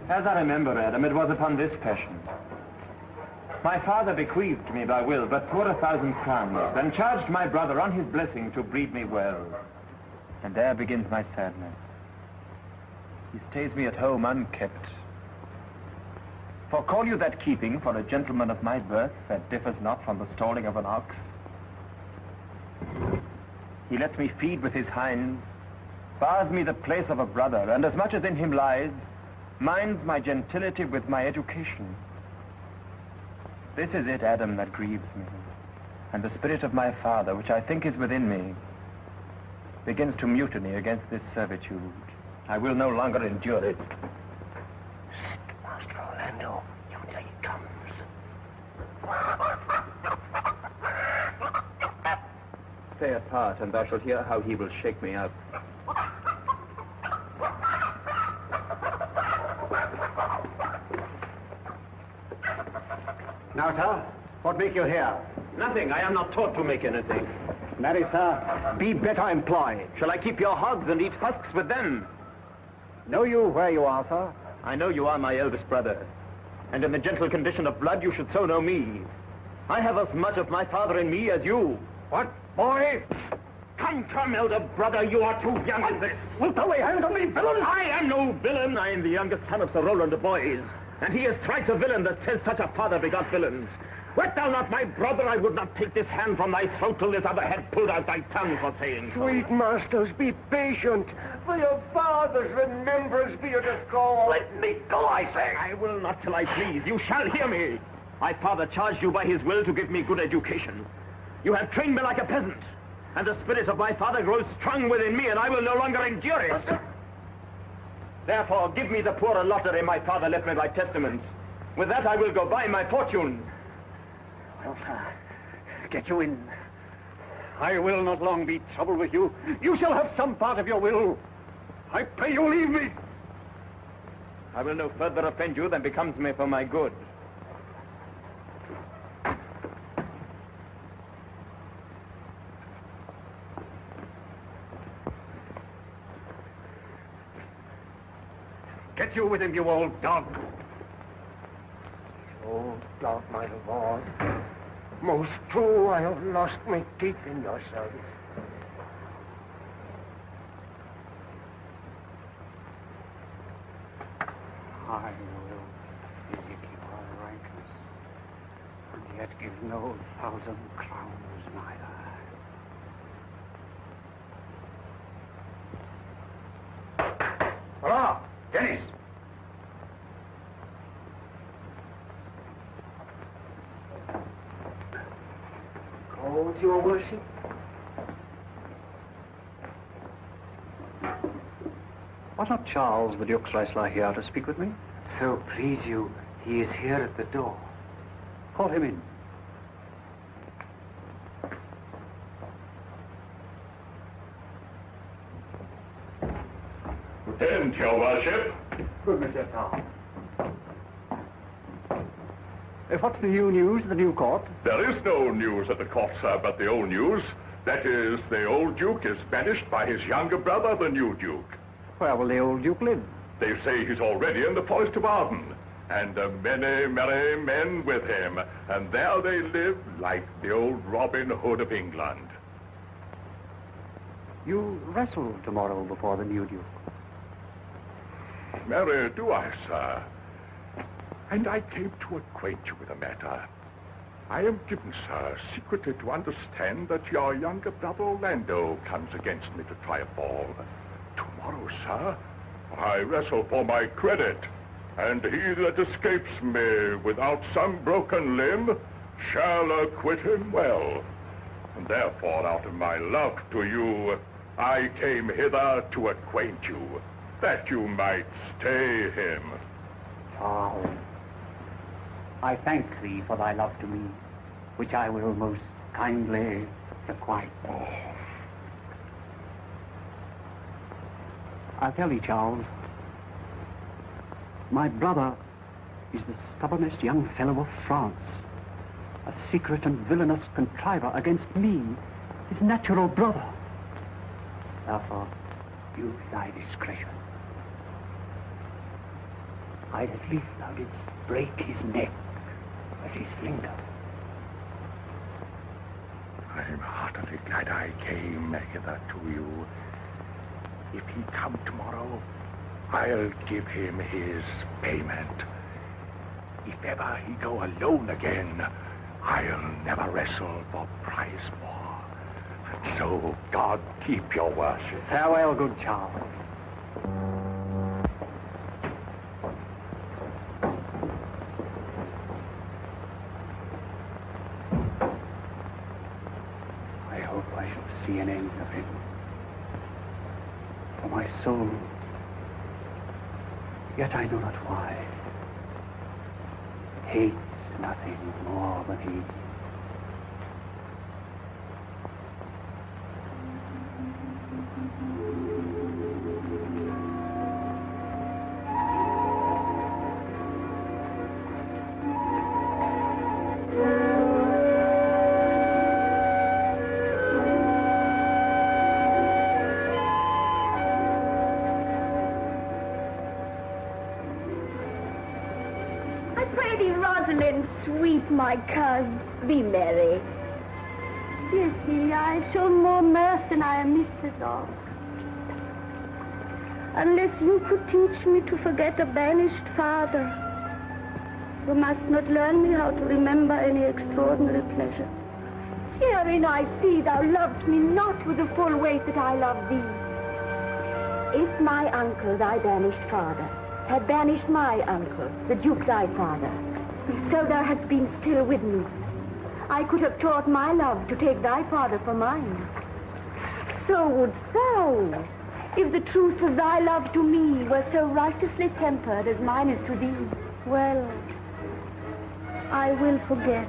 As I remember, Adam, it was upon this passion. My father bequeathed me by will but poor 1,000 crowns, and charged my brother on his blessing to breed me well. And there begins my sadness. He stays me at home unkept. For call you that keeping for a gentleman of my birth that differs not from the stalling of an ox? He lets me feed with his hinds, bars me the place of a brother, and as much as in him lies, minds my gentility with my education. This is it, Adam, that grieves me, and the spirit of my father, which I think is within me, begins to mutiny against this servitude. I will no longer endure it. Master Orlando, yonder he comes. Stay apart, and thou shalt hear how he will shake me up. Now, sir, what make you here? Nothing. I am not taught to make anything. Marry, sir, be better employed. Shall I keep your hogs and eat husks with them? Know you where you are, sir? I know you are my eldest brother, and in the gentle condition of blood you should so know me. I have as much of my father in me as you. What, boy? Come, elder brother, you are too young in this. Put away hands on me, villain! I am no villain. I am the youngest son of Sir Roland de Boys, and he is thrice a villain that says such a father begot villains. Wert thou not my brother, I would not take this hand from thy throat till this other had pulled out thy tongue for saying so. Sweet masters, be patient. For your father's remembrance be it at call. Let me go, I say. I will not till I please. You shall hear me. My father charged you by his will to give me good education. You have trained me like a peasant, and the spirit of my father grows strong within me, and I will no longer endure it. Therefore, give me the poor lottery my father left me by testament. With that I will go buy my fortune. Well, sir, get you in. I will not long be troubled with you. You shall have some part of your will. I pray you leave me. I will no further offend you than becomes me for my good. Get you with him, you old dog. Old dog, my lord. Most true, I have lost my teeth in your service. I will busy keep our rankness, and yet give no 1,000 crowns neither. Hurrah! Dennis! Calls, your worship? Was not Charles, the Duke's wrestler, here to speak with me? So please you, he is here at the door. Call him in. Attend, your worship. Good, Monsieur Charles. What's the new news at the new court? There is no news at the court, sir, but the old news. That is, the old Duke is banished by his younger brother, the new Duke. Where will the old Duke live? They say he's already in the forest of Arden, and many merry men with him, and there they live like the old Robin Hood of England. You wrestle tomorrow before the new Duke. Marry, do I, sir? And I came to acquaint you with the matter. I am given, sir, secretly to understand that your younger brother Orlando comes against me to try a fall. Tomorrow, sir, I wrestle for my credit, and he that escapes me without some broken limb shall acquit him well. And therefore, out of my love to you, I came hither to acquaint you, that you might stay him. Charles, I thank thee for thy love to me, which I will most kindly requite. I'll tell thee, Charles, my brother is the stubbornest young fellow of France, a secret and villainous contriver against me, his natural brother. Therefore, use thy discretion. I'd as lief thou didst break his neck as his finger. I'm heartily glad I came hither to you. If he come tomorrow, I'll give him his payment. If ever he go alone again, I'll never wrestle for prize more. So God keep your worship. Farewell, good Charles. I hope I shall see an end of him. For my soul, yet I know not why, hates nothing more than he. Rosalind, sweet my cousin, be merry. Dear see, I show more mirth than I am mistress of. Unless you could teach me to forget a banished father, you must not learn me how to remember any extraordinary pleasure. Herein I see thou lovest me not with the full weight that I love thee. If my uncle, thy banished father, had banished my uncle, the Duke thy father, so thou hast been still with me, I could have taught my love to take thy father for mine. So wouldst thou, if the truth of thy love to me were so righteously tempered as mine is to thee. Well, I will forget.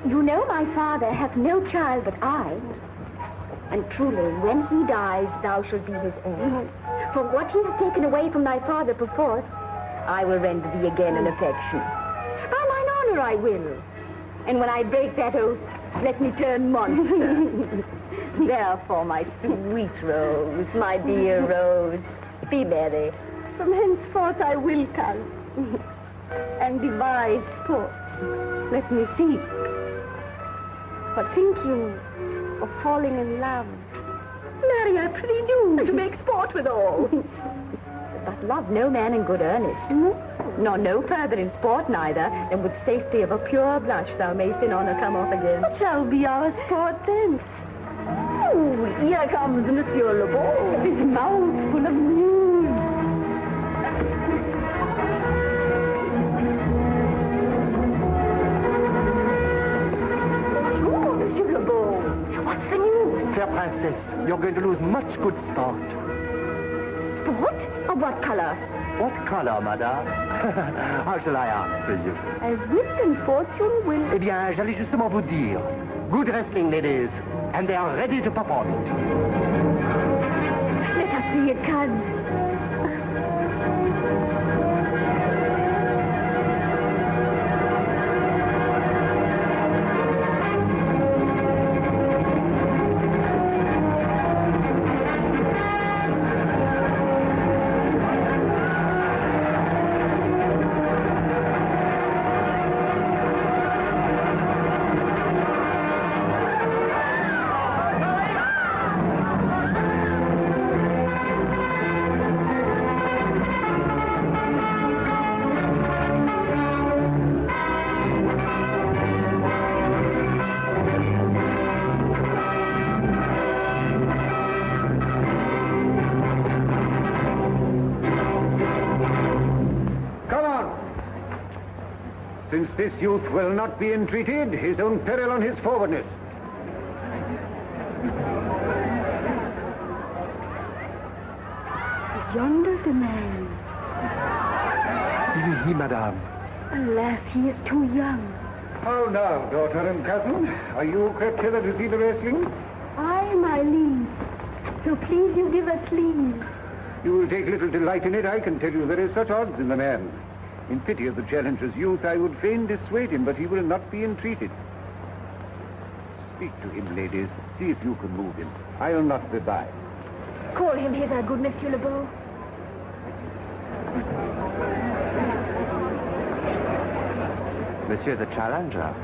You know my father hath no child but I, and truly, when he dies, thou shalt be his heir. For what he has taken away from thy father perforce, I will render thee again in affection. By mine honor I will. And when I break that oath, let me turn monster. Therefore, my sweet Rose, my dear Rose, be merry. From henceforth I will, cousin, and devise sports. Let me see. But think you of falling in love? Marry, I pray do, to make sport withal. But love no man in good earnest, nor no further in sport neither, than with safety of a pure blush thou mayst in honor come off again. What shall be our sport then? Oh, here comes Monsieur Le Beau, his mouth full of news. Oh, Monsieur Le Beau, what's the news? Fair Princess, you're going to lose much good sport. Sport? Of what color? What color, madame? How shall I answer you? As wit and fortune will... Eh bien, j'allais justement vous dire. Good wrestling, ladies, and they are ready to perform it. Let us see it, cousin. Since this youth will not be entreated, his own peril on his forwardness. Is yonder the man? He, madame. Alas, he is too young. How now, daughter and cousin? Are you crept hither to see the wrestling? Aye, my liege. So please you give us leave. You will take little delight in it, I can tell you. There is such odds in the man. In pity of the challenger's youth, I would fain dissuade him, but he will not be entreated. Speak to him, ladies. See if you can move him. I'll not be by. Call him hither, good Monsieur Le Beau. Monsieur the Challenger,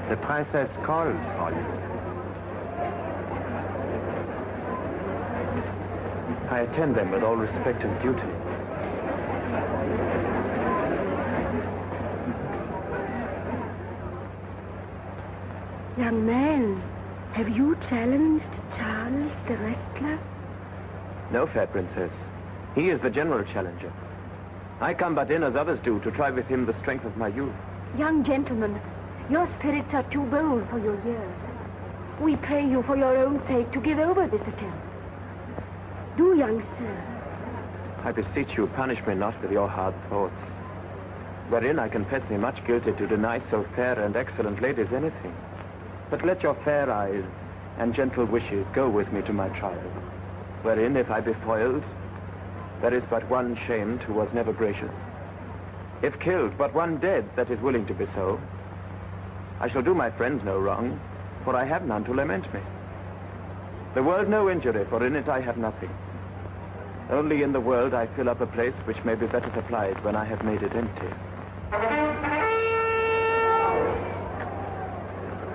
the princess calls for you. I attend them with all respect and duty. Young man, have you challenged Charles the wrestler? No, fair princess. He is the general challenger. I come but in as others do to try with him the strength of my youth. Young gentleman, your spirits are too bold for your years. We pray you for your own sake to give over this attempt. Do, young sir. I beseech you, punish me not with your hard thoughts. Wherein I confess me much guilty to deny so fair and excellent ladies anything. But let your fair eyes and gentle wishes go with me to my trial, wherein, if I be foiled, there is but one shamed who was never gracious. If killed, but one dead that is willing to be so. I shall do my friends no wrong, for I have none to lament me. The world no injury, for in it I have nothing. Only in the world I fill up a place which may be better supplied when I have made it empty.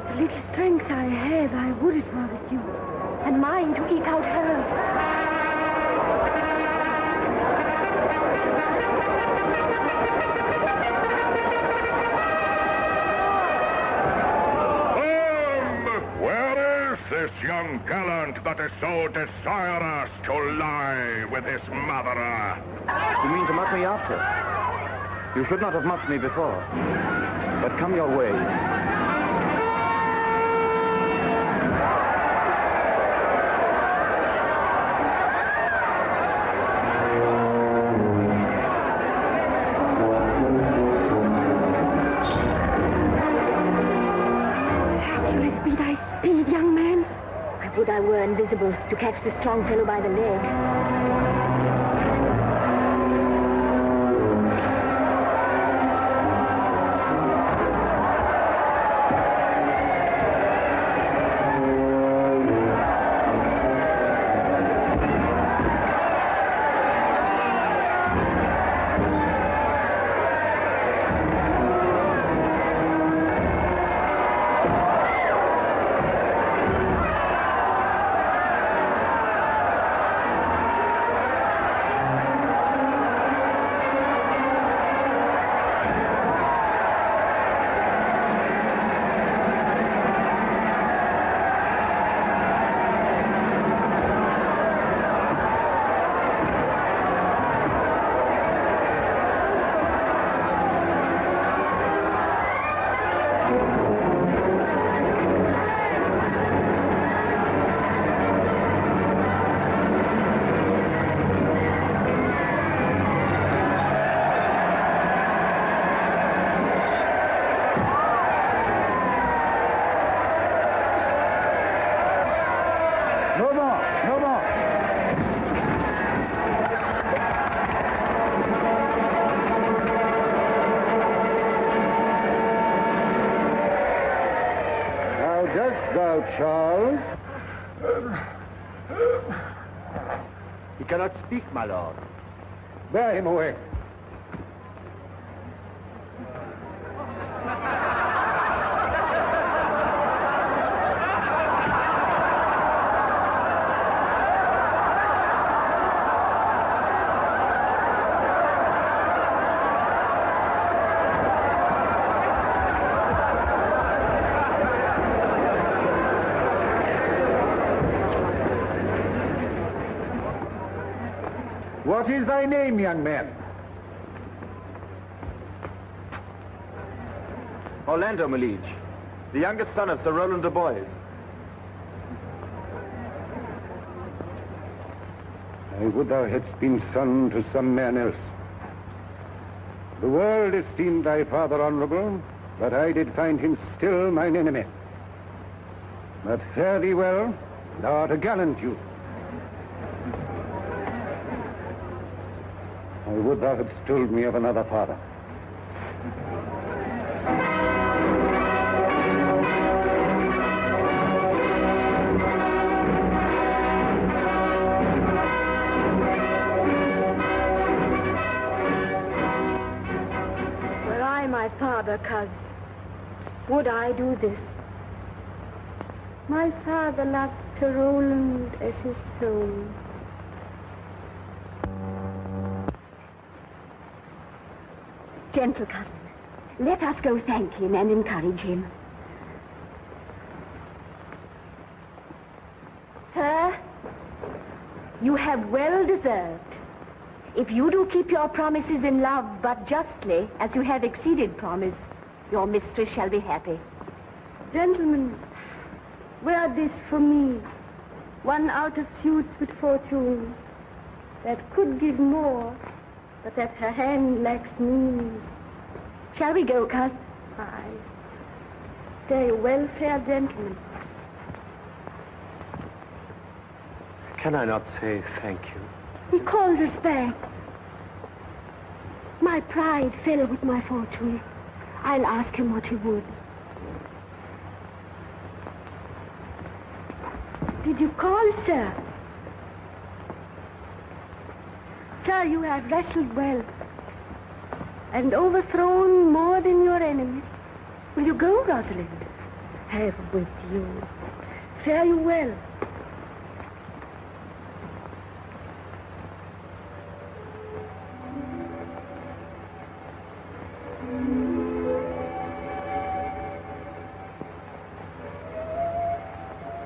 The little strength I have, I would it were with you, and mine to eke out hers. This young gallant that is so desirous to lie with his mother. You mean to mock me after? You should not have mocked me before. But come your way. Would I were invisible to catch the strong fellow by the leg. Charles? He cannot speak, my lord. Bear him away. What is thy name, young man? Orlando, my liege, the youngest son of Sir Roland de Boys. I would thou hadst been son to some man else. The world esteemed thy father honorable, but I did find him still mine enemy. But fare thee well, thou art a gallant youth. I would thou hadst told me of another father. Were I my father, cuz, would I do this. My father loved Sir Rowland as his soul. Gentle cousin, let us go thank him and encourage him. Sir, you have well deserved. If you do keep your promises in love, but justly, as you have exceeded promise, your mistress shall be happy. Gentlemen, wear this for me, one out of suits with fortune, that could give more, but that her hand lacks means. Shall we go, cousin? Aye. Stay well, fair gentlemen. Can I not say thank you? He calls us back. My pride fell with my fortune. I'll ask him what he would. Did you call, sir? Sir, you have wrestled well and overthrown more than your enemies. Will you go, Rosalind? Have with you. Fare you well.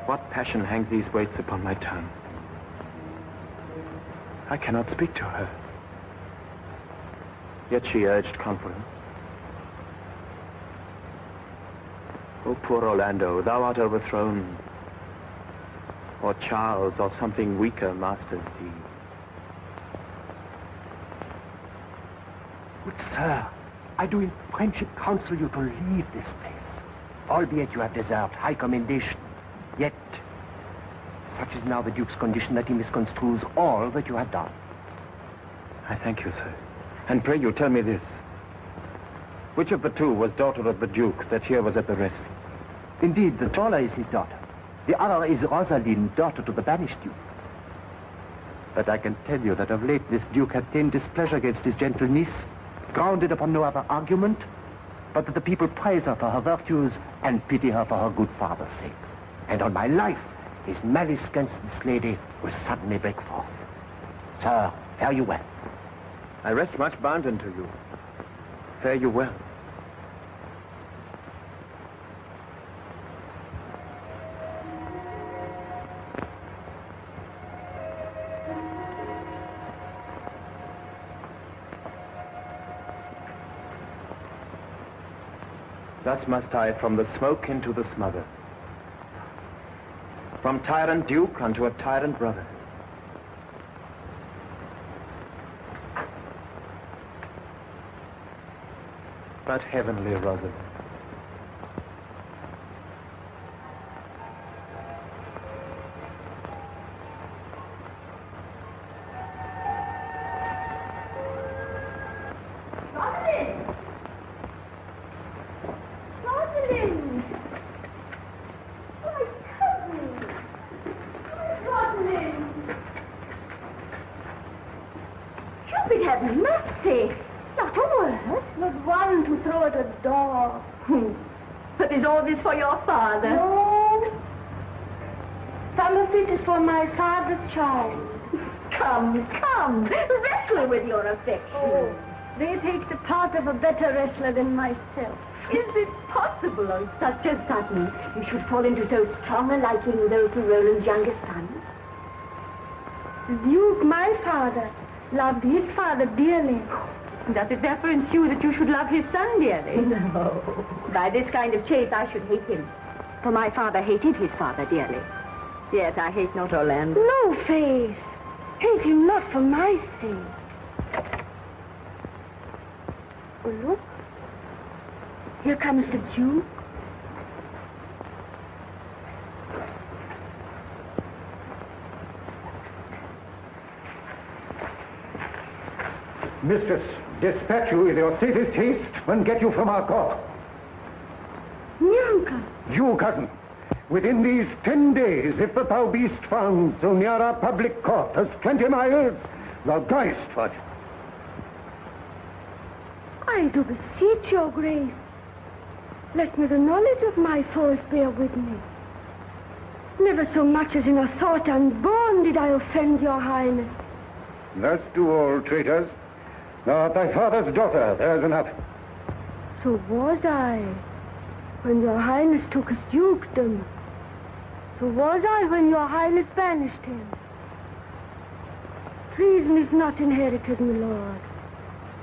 What passion hangs these weights upon my tongue? I cannot speak to her. Yet she urged conference. O poor Orlando, thou art overthrown. Or Charles, or something weaker masters thee. Good sir, I do in friendship counsel you to leave this place. Albeit you have deserved high commendation, yet such is now the Duke's condition that he misconstrues all that you have done. I thank you, sir. And pray you tell me this. Which of the two was daughter of the Duke that here was at the wrestling? Indeed, the taller is his daughter. The other is Rosalind, daughter to the banished Duke. But I can tell you that of late this Duke hath ta'en displeasure against his gentle niece, grounded upon no other argument, but that the people praise her for her virtues and pity her for her good father's sake. And on my life, his malice against this lady will suddenly break forth. Sir, fare you well. I rest much bounden to you. Fare you well. Thus must I from the smoke into the smother, from tyrant duke unto a tyrant brother. But heavenly Rosalind, But is all this for your father? No. Some of it is for my father's child. Come, come. Wrestle with your affection. Oh, they take the part of a better wrestler than myself. Is it possible on such a sudden you should fall into so strong a liking with those of Roland's youngest son? The Duke, my father, loved his father dearly. Does it therefore ensue that you should love his son dearly? No. By this kind of chase, I should hate him. For my father hated his father dearly. Yet I hate not Orlando. No, Faith. Hate him not for my sake. Oh, look. Here comes the Duke. Mistress, dispatch you with your safest haste and get you from our court. Nyanka. You, cousin, within these 10 days, if that thou beest found so near our public court as 20 miles, thou diest for it. I do beseech your grace. Let me the knowledge of my fault bear with me. Never so much as in a thought unborn did I offend your highness. Thus do all traitors. Thou art thy father's daughter, there's enough. So was I, when your highness took his dukedom. So was I when your highness banished him. Treason is not inherited, my lord.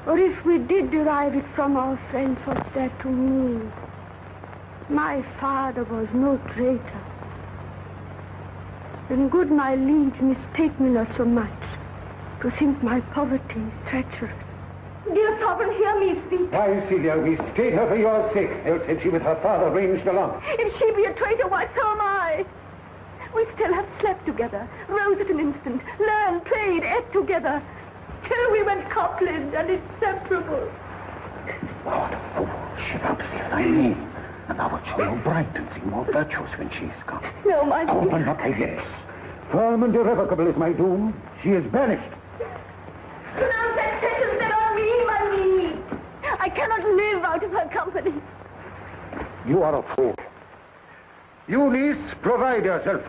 Or if we did derive it from our friends, what's that to me? My father was no traitor. Then good my liege, mistake me not so much, to think my poverty is treacherous. Dear sovereign, hear me speak. Why, Celia, we stayed her for your sake, else had she with her father ranged along. If she be a traitor, why, so am I. We still have slept together, rose at an instant, learned, played, ate together, till we went coupled and inseparable. Thou art a fool, she won't feel thy name. And thou art show more bright and seem more virtuous when she is gone. No, my dear. Open not thy lips. Firm and irrevocable is my doom. She is banished. Now that settles it on me, my liege. I cannot live out of her company. You are a fool. You, niece, provide yourself.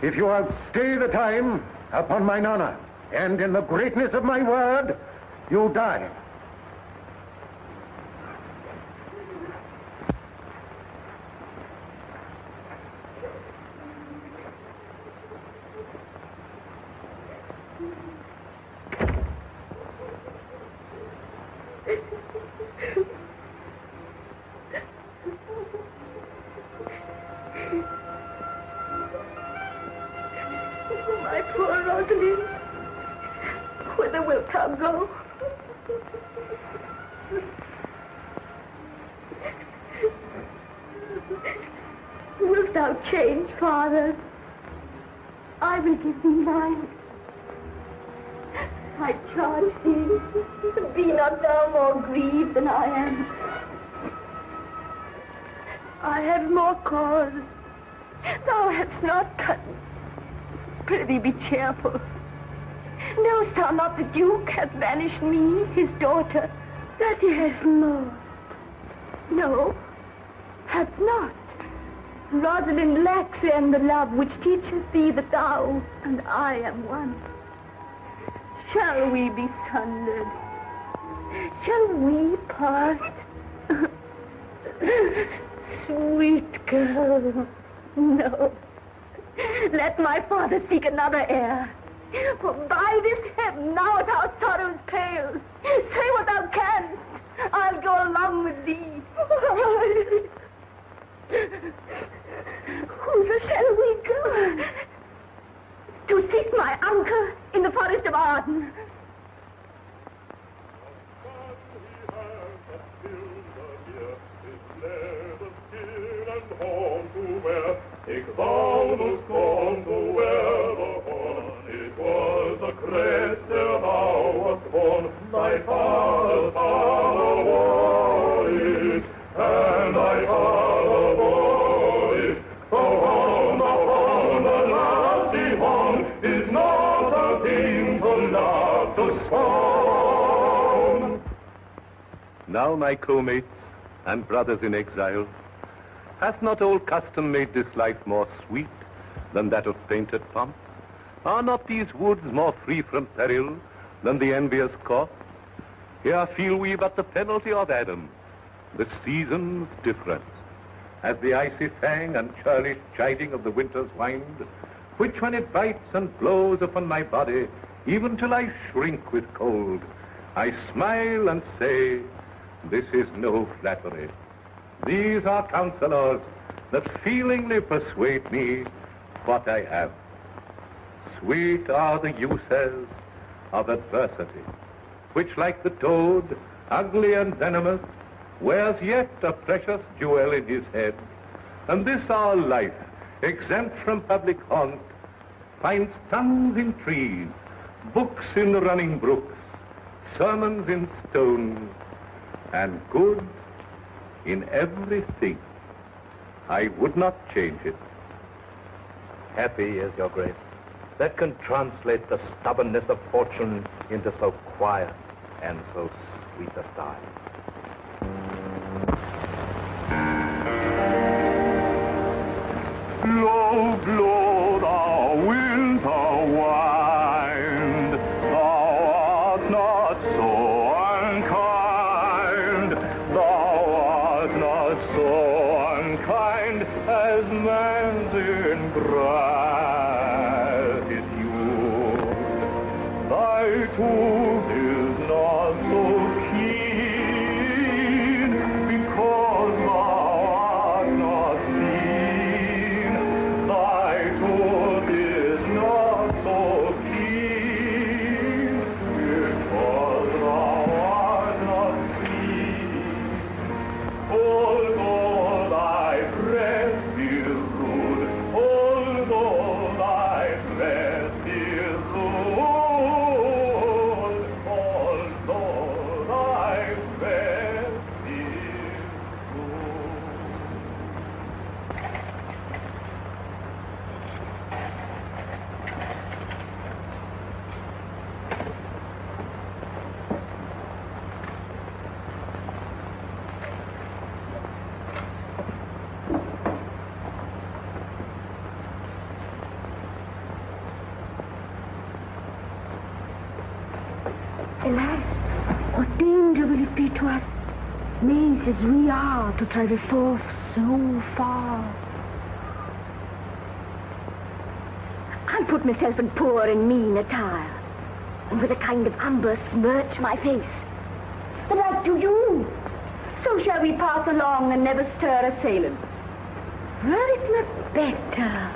If you outstay the time, upon mine honor, and in the greatness of my word, you die. My poor Rosalind, whither wilt thou go? Wilt thou change, father? I will give thee mine. I charge thee, be not thou more grieved than I am. I have more cause. Thou hast not cut. Prithee be cheerful. Knowest thou not the Duke hath banished me, his daughter? That he has not. No, Hath not. Rosalind lacks then the love which teaches thee that thou and I am one. Shall we be sundered? Shall we part? Sweet girl, no. Let my father seek another heir. For by this heaven, now at our sorrows pale, say what thou canst. I'll go along with thee. Whither shall we go? To seek my uncle in the forest of Arden. Ik wou dus kon to wear the horn. It was the crest der thou wast born. Thy father's father wore it, and thy father bore it. The horn upon the lassie horn is not a thing to laugh to scorn. Now, my co-mates and brothers in exile, hath not old custom made this life more sweet than that of painted pomp? Are not these woods more free from peril than the envious court? Here feel we but the penalty of Adam, the season's difference, as the icy fang and churlish chiding of the winter's wind, which when it bites and blows upon my body, even till I shrink with cold, I smile and say, this is no flattery. These are counselors that feelingly persuade me what I have. Sweet are the uses of adversity, which like the toad, ugly and venomous, wears yet a precious jewel in his head. And this our life, exempt from public haunt, finds tongues in trees, books in running brooks, sermons in stone, and good in everything. I would not change it. Happy is your grace, that can translate the stubbornness of fortune into so quiet and so sweet a style. blow the winter wind. Thou art not so unkind. Thou art not so unkind as man's ingratitude. Thy tooth is not so keen because thou art not seen. Thy tooth is not so keen because thou art not seen. Although thy breath is rude, although thy breath is rude, although thy breath is rude. Alas, what danger will it be to us, maids as we are, to travel forth so far? I'll put myself in poor and mean attire, and with a kind of umber smirch my face. But like do you, so shall we pass along and never stir assailants. Were it not better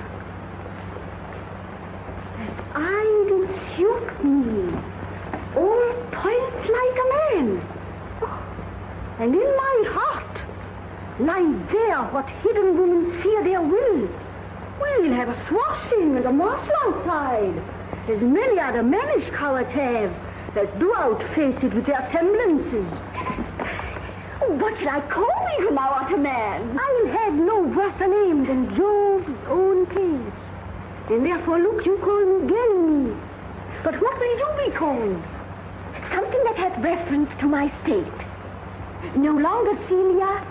that I do suit me, all points like a man, and in my heart lie there what hidden women's fear their will. We'll have a swashing and a martial outside, as many other mannish cowards have, that do outface it with their semblances. What shall I call me from now on, a man? I'll have no worse a name than Jove's own page. And therefore, look, you call me Ganymede. But what will you be called? Something that hath reference to my state. No longer Celia,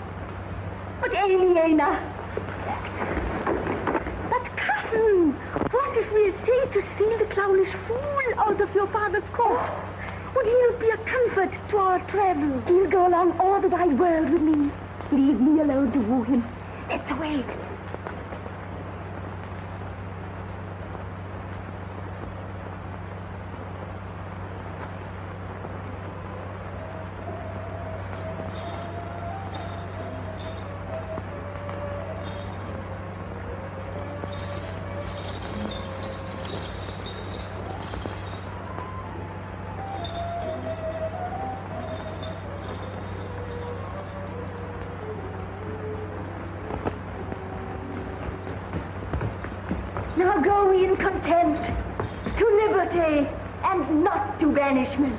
but Aliena. But cousin, what if we essay to steal the clownish fool out of your father's court? Would he not be a comfort to our travel? He'll go along all the wide world with me. Leave me alone to woo him. That's the way. Now go we in content to liberty and not to banishment.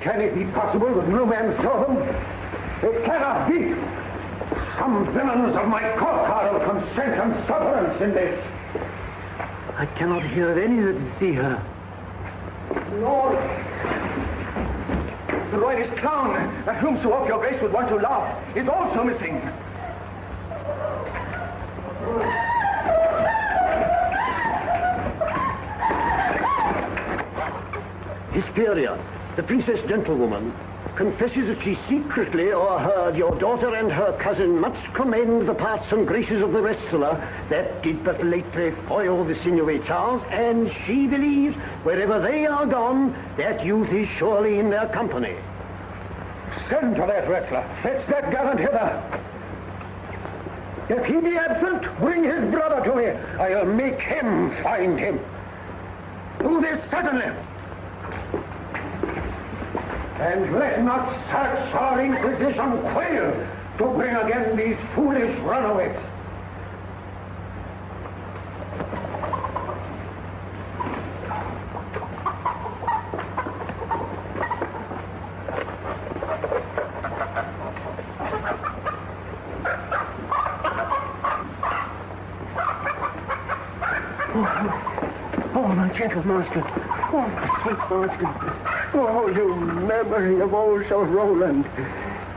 Can it be possible that no man saw them? It cannot be. Some villains of my court are of consent and sufferance in this. I cannot hear of any that see her. Lord, the royalist clown, at whom so oft your grace would want to laugh, is also missing. Hesperia, the princess gentlewoman, confesses that she secretly o'erheard your daughter and her cousin much commend the parts and graces of the wrestler that did but lately foil the sinewy Charles, and she believes wherever they are gone, that youth is surely in their company. Send for that wrestler. Fetch that gallant hither. If he be absent, bring his brother to me. I'll make him find him. Do this suddenly. And let not search or inquisition quail to bring again these foolish runaways. Oh, my gentle master. Oh, my sweet master. Oh, you memory of old Sir Roland.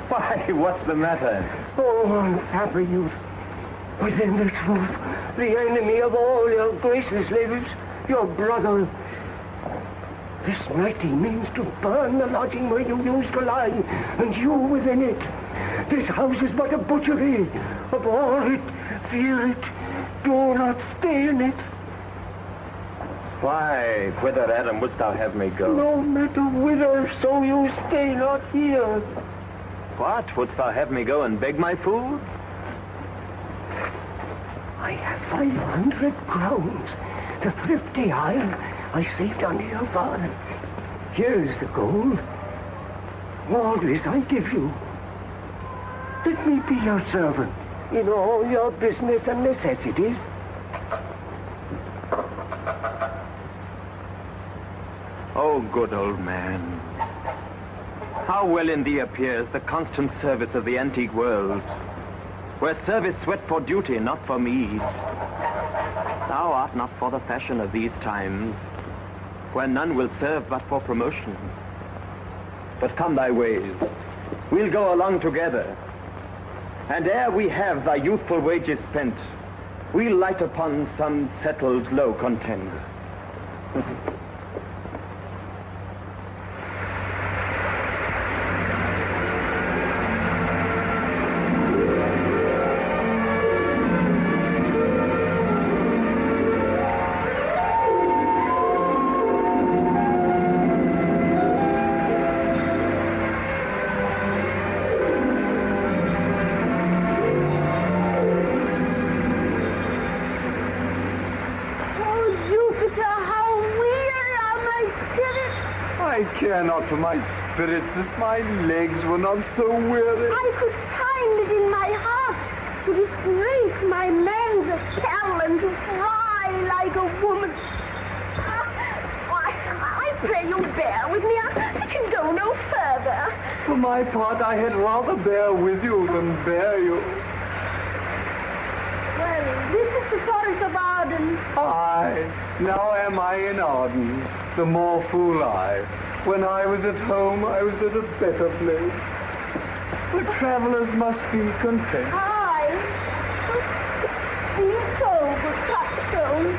Why, what's the matter? Oh, unhappy youth. Within this roof, the enemy of all your gracious lives, your brother. This night he means to burn the lodging where you used to lie, and you within it. This house is but a butchery. Abhor it, fear it, do not stay in it. Why, whither, Adam, wouldst thou have me go? No matter whither, so you stay not here. What, wouldst thou have me go and beg my food? I have 500 crowns, the thrifty I saved under your father. Here's the gold. All this I give you. Let me be your servant in all your business and necessities. Oh, good old man. How well in thee appears the constant service of the antique world, where service sweat for duty, not for meed. Thou art not for the fashion of these times, where none will serve but for promotion. But come thy ways, we'll go along together, and ere we have thy youthful wages spent, we'll light upon some settled low content. I care not for my spirits if my legs were not so weary. I could find it in my heart to disgrace my man's apparel and to fly like a woman. I pray you bear with me. I can go no further. For my part, I had rather bear with you than bear you. Well, this is the forest of Arden. Aye, now am I in Arden, the more fool I. When I was at home, I was at a better place. The travelers must be content. Aye. Be so, good touchstone.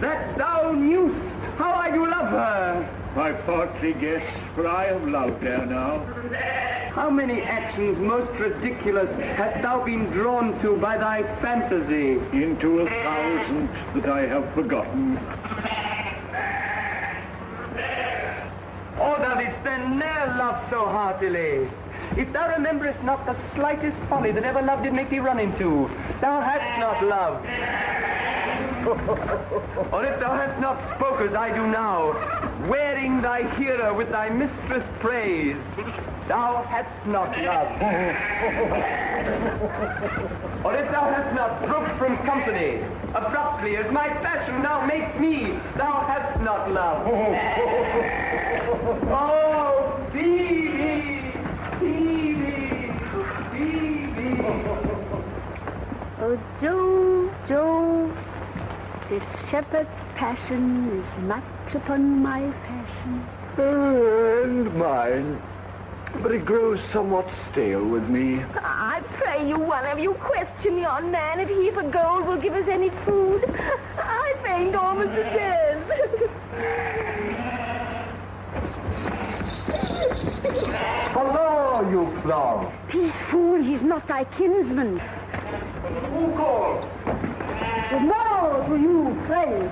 That thou knewst how I do love her. I partly guess, for I have loved her now. How many actions most ridiculous hast thou been drawn to by thy fantasy? Into 1,000 that I have forgotten. Oh, thou didst then ne'er love so heartily. If thou rememberest not the slightest folly that ever love did make thee run into, thou hast not loved. Or if thou hast not spoke as I do now, wearing thy hearer with thy mistress' praise, thou hast not loved. Or if thou hast not broke from company, abruptly as my fashion now makes me, thou hast not loved. Oh, Phoebe! Phoebe! Phoebe! Oh, Joe, Joe, this shepherd's passion is much upon my passion. And mine. But it grows somewhat stale with me. I pray you, one of you, question yon man if he for gold will give us any food. I faint almost to death. Hello, you clown. Peace, fool, he's not thy kinsman. Who calls? No, to you, friend.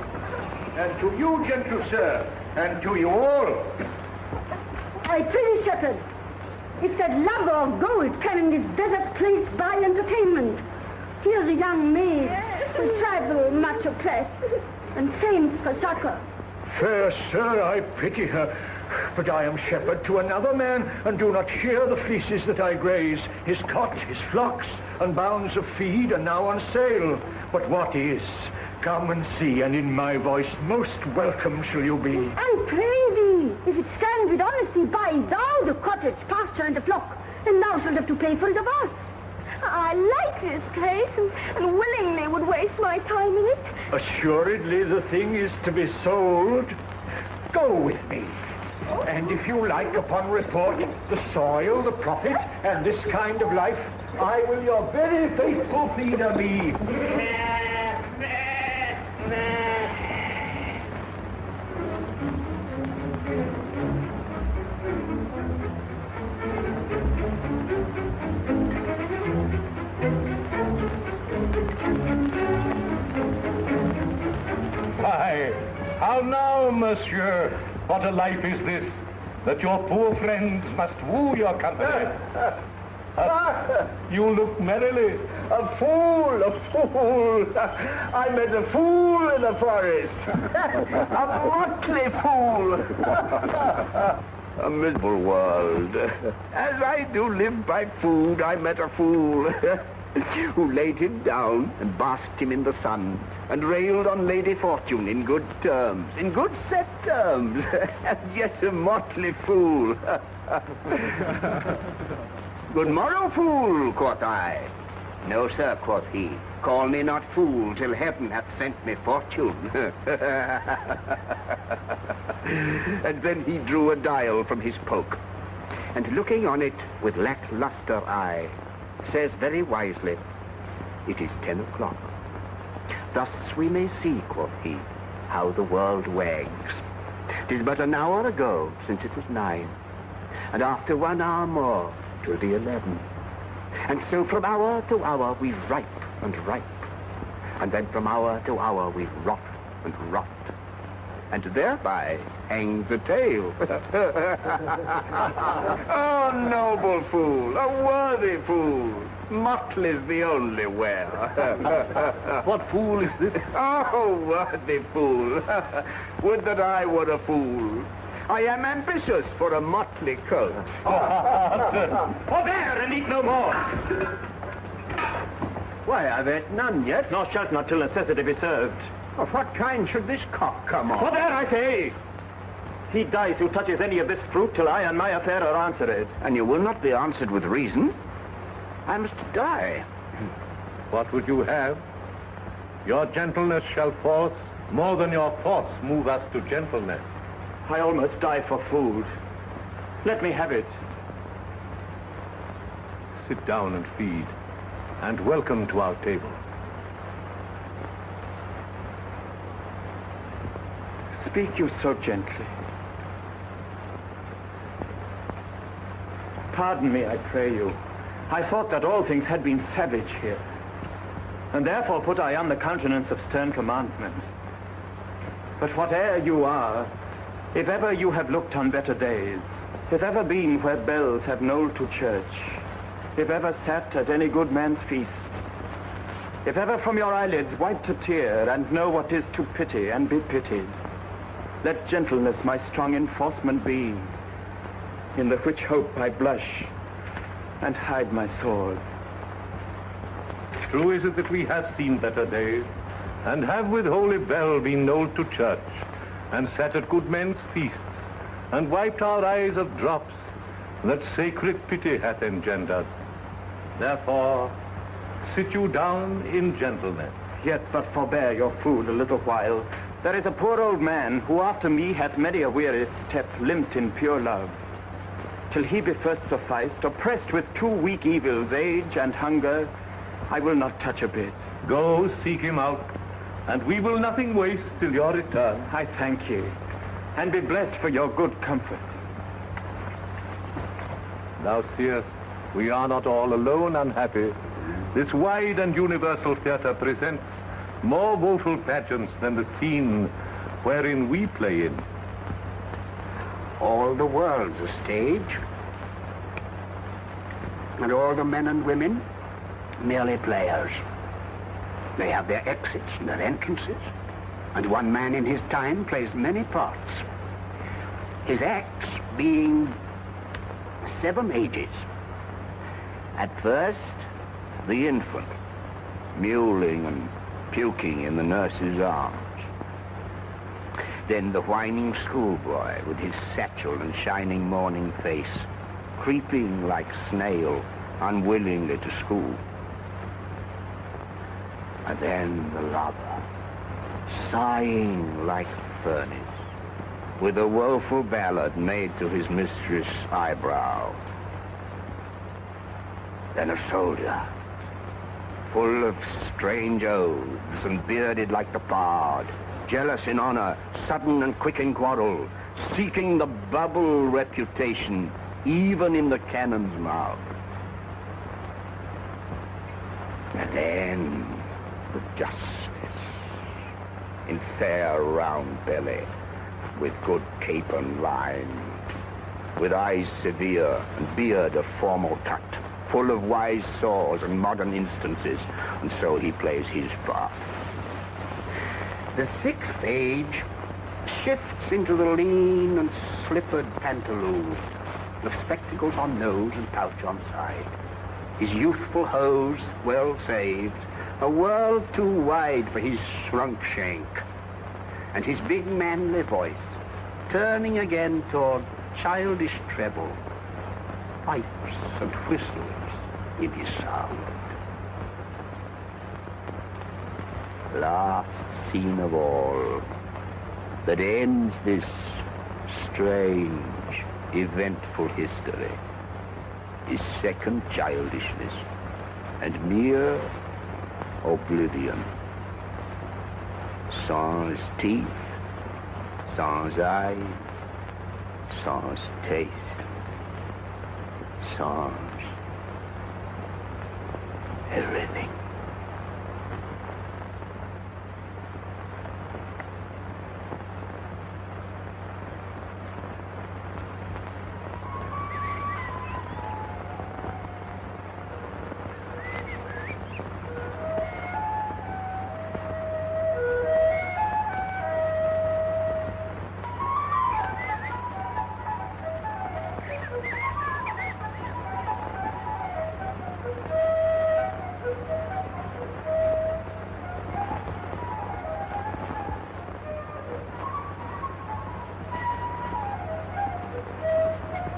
And to you, gentle sir, and to you all. I pray, shepherd, if that lover of gold can in this desert place buy entertainment, here's a young maid who travel much oppressed and faints for succor. Fair sir, I pity her. But I am shepherd to another man, and do not share the fleeces that I graze. His cot, his flocks, and bounds of feed are now on sale. But what is? Come and see, and in my voice most welcome shall you be. I pray thee, if it stand with honesty, buy thou the cottage, pasture, and the flock, and thou shalt have to pay for it of us. I like this place, and willingly would waste my time in it. Assuredly the thing is to be sold. Go with me. And if you like, upon report, the soil, the profit, and this kind of life, I will your very faithful feeder be. Why, how now, monsieur? What a life is this, that your poor friends must woo your company. You look merrily. A fool, a fool. I met a fool in the forest. A motley fool. A miserable world. As I do live by food, I met a fool who laid him down and basked him in the sun and railed on Lady Fortune in good terms, in good set terms, and yet a motley fool. Good morrow, fool, quoth I. No, sir, quoth he. Call me not fool till heaven hath sent me fortune. And then he drew a dial from his poke, and looking on it with lackluster eye, says very wisely, it is 10 o'clock. Thus we may see, quoth he, how the world wags. 'Tis but an hour ago since it was 9, and after 1 hour more 'twill be 11. And so from hour to hour we ripe and ripe, and then from hour to hour we rot and rot, and thereby hangs a tale. Oh, noble fool, a worthy fool, motley's the only wear. What fool is this? Oh, worthy fool, would that I were a fool. I am ambitious for a motley coat. Forbear and eat no more. Why, I've ate none yet. Nor shalt not till necessity be served. Of what kind should this cock come on? Forbear, I say. He dies who touches any of this fruit till I and my affair are answered. And you will not be answered with reason. I must die. What would you have? Your gentleness shall force, more than your force, move us to gentleness. I almost die for food. Let me have it. Sit down and feed, and welcome to our table. Speak you so gently. Pardon me, I pray you. I thought that all things had been savage here, and therefore put I on the countenance of stern commandment. But whate'er you are, if ever you have looked on better days, if ever been where bells have knolled to church, if ever sat at any good man's feast, if ever from your eyelids wiped a tear and know what is to pity and be pitied, let gentleness my strong enforcement be, in the which hope I blush and hide my sword. True is it that we have seen better days, and have with holy bell been knolled to church, and sat at good men's feasts, and wiped our eyes of drops that sacred pity hath engendered. Therefore, sit you down in gentleness. Yet but forbear your food a little while. There is a poor old man who after me hath many a weary step limped in pure love, till he be first sufficed, oppressed with 2 weak evils, age and hunger, I will not touch a bit. Go seek him out, and we will nothing waste till your return. I thank ye, and be blessed for your good comfort. Thou seest, we are not all alone unhappy. This wide and universal theatre presents more woeful pageants than the scene wherein we play in. All the world's a stage. And all the men and women, merely players. They have their exits and their entrances. And one man in his time plays many parts. His acts being 7 ages. At first, the infant, mewling and puking in the nurse's arms. Then the whining schoolboy with his satchel and shining morning face, creeping like snail unwillingly to school. And then the lover, sighing like furnace, with a woeful ballad made to his mistress' eyebrow. Then a soldier, full of strange oaths and bearded like the bard, jealous in honor, sudden and quick in quarrel, seeking the bubble reputation even in the cannon's mouth. And then the justice, in fair round belly, with good cape and line, with eyes severe and beard of formal cut, full of wise saws and modern instances, and so he plays his part. The 6th age shifts into the lean and slippered pantaloon, with spectacles on nose and pouch on side. His youthful hose, well saved, a world too wide for his shrunk shank, and his big manly voice, turning again toward childish treble, pipes and whistles in his sound. Last scene of all, that ends this strange, eventful history, is second childishness and mere oblivion. Sans teeth, sans eyes, sans taste, sans everything.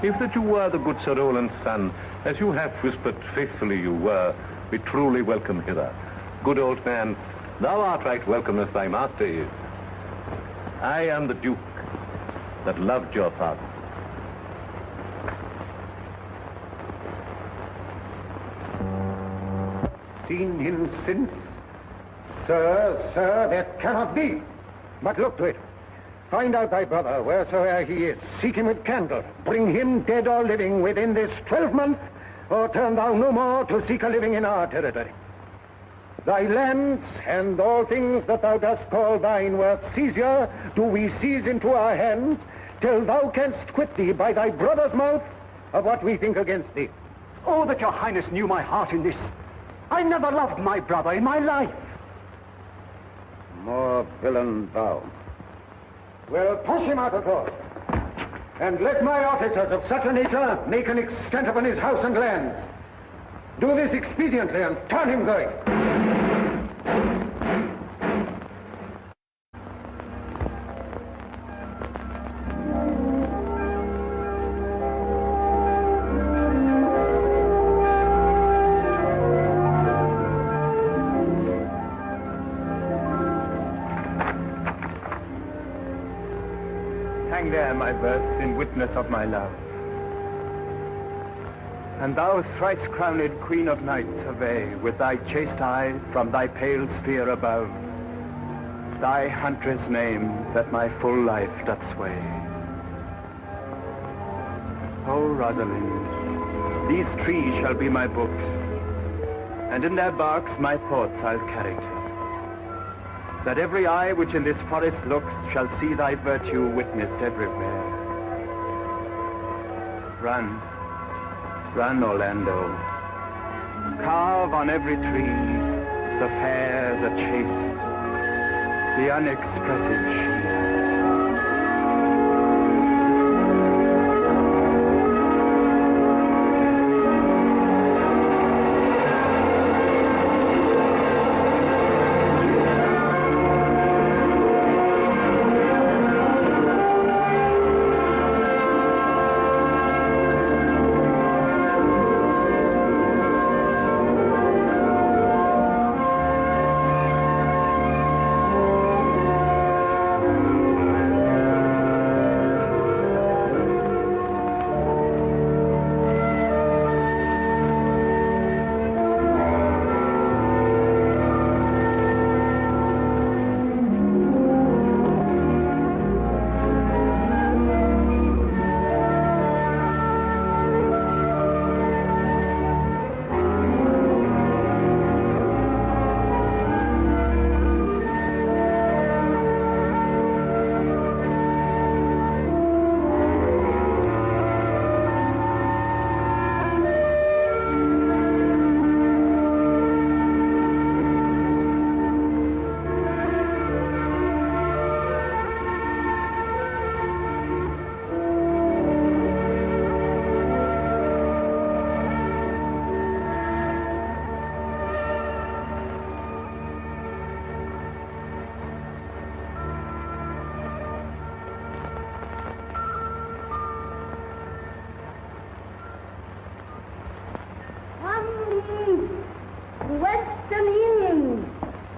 If that you were the good Sir Roland's son, as you have whispered faithfully you were, we truly welcome hither. Good old man, thou art right welcome as thy master is. I am the Duke that loved your father. Seen him since? Sir, that cannot be. But look to it. Find out thy brother, wheresoe'er he is. Seek him with candor. Bring him, dead or living, within this 12-month, or turn thou no more to seek a living in our territory. Thy lands and all things that thou dost call thine worth seizure, do we seize into our hands, till thou canst quit thee by thy brother's mouth of what we think against thee. Oh, that your highness knew my heart in this. I never loved my brother in my life. More villain thou. Well, push him out of doors. And let my officers of such a nature make an extent upon his house and lands. Do this expediently and turn him going. Hang there, my birth, in witness of my love. And thou, thrice-crowned Queen of Night, survey with thy chaste eye from thy pale sphere above thy huntress name that my full life doth sway. O Rosalind, these trees shall be my books, and in their barks my thoughts I'll carry to, that every eye which in this forest looks shall see thy virtue witnessed everywhere. Run. Run, Orlando. Carve on every tree the fair, the chaste, the unexpressive she.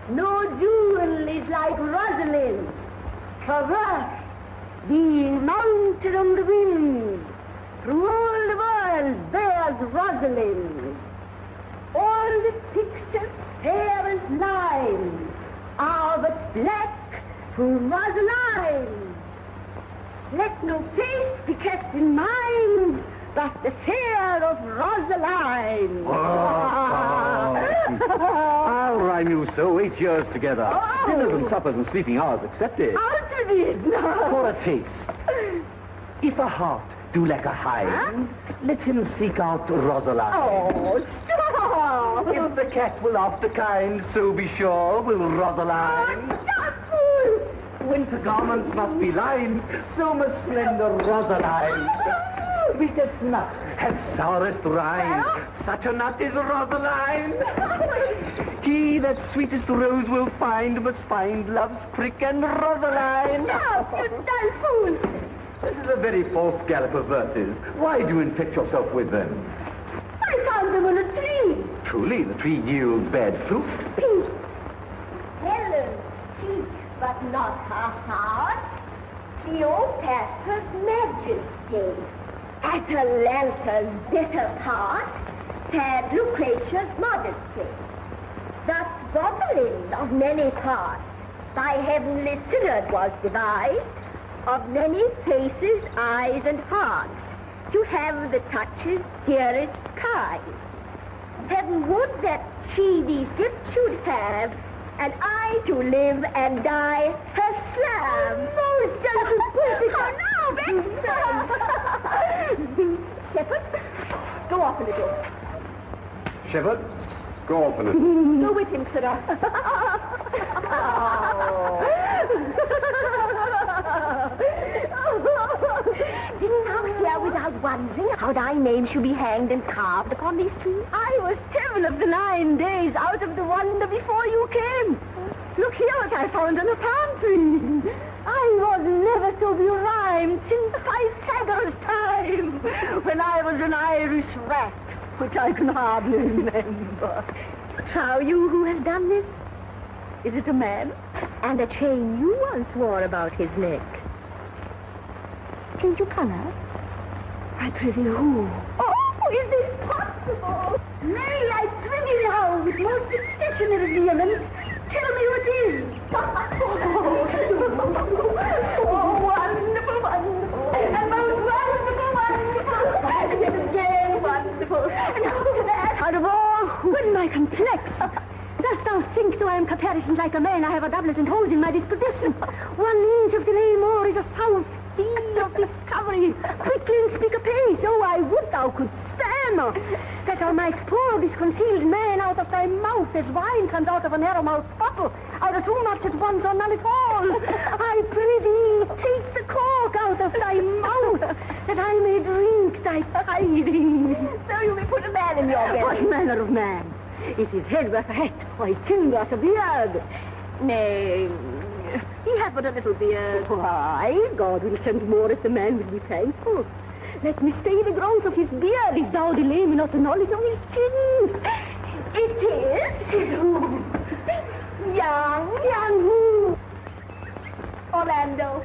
No jewel is like Rosalind. Traverse the mountain on the wind. Through all the world bears Rosalind. All the pictures fair as line are but black for Rosaline. Let no face be kept in mind but the fear of Rosaline. I'll rhyme you so 8 years together. Oh. Dinners and suppers and sleeping hours accepted. Out of it now. For a taste. If a heart do like a hind, let him seek out Rosaline. Oh, stop! If the cat will after kind, so be sure will Rosaline. Oh, stop, fool! Winter garments must be lined, so must slender Rosaline. Sweetest nut has sourest rind. Such a nut is Rosaline. He that sweetest rose will find must find love's prick and Rosaline. Stop, you dull fool! This is a very false gallop of verses. Why do you infect yourself with them? I found them on a tree. Truly, the tree yields bad fruit. Pink. Helen, cheek, but not her heart. Cleopatra's majesty. Atalanta's better part. Sad Lucretia's modesty. Thus Rosalind of many parts by heavenly synod was devised, of many faces, eyes, and hearts, to have the touches dearest kind. Heaven would that she these gifts should have, and I to live and die her slave. Most delicate. Shepherd, go open the door. Shepherd, go open it. Go with him, sirrah. Didn't thou hear without wondering how thy name should be hanged and carved upon these trees? I was 7 of the 9 days out of the wonder before you came. Look here what I found on a palm tree. I was never so berhymed since Pythagoras' time, when I was an Irish rat, which I can hardly remember. Trow you who has done this? Is it a man? And a chain you once wore about his neck. Change your color? I prithee who? Oh, is this possible? Nay, I prithee thou, with most exceptionary vehemence, tell me what is. Oh, wonderful, wonderful, and most wonderful, wonderful, and yet again wonderful, and after that, out of all, when my complex. Dost thou think, though I am caparisoned like a man, I have a doublet and hose in my disposition? 1 inch of delay more is a south. sea of discovery. Quickly and speak apace. Oh, I would thou couldst stand, that thou mightst pour this concealed man out of thy mouth as wine comes out of a narrow-mouthed bottle, out of too much at once or none at all. I pray thee, take the cork out of thy mouth, that I may drink thy tidings. So you may put a man in your belly. What manner of man? Is his head worth a hat, or his chin worth a beard? Nay, he hath but a little beard. Why, God will send more if the man will be thankful. Let me stay the growth of his beard if thou delay me not the knowledge of his chin. It is young who? Orlando.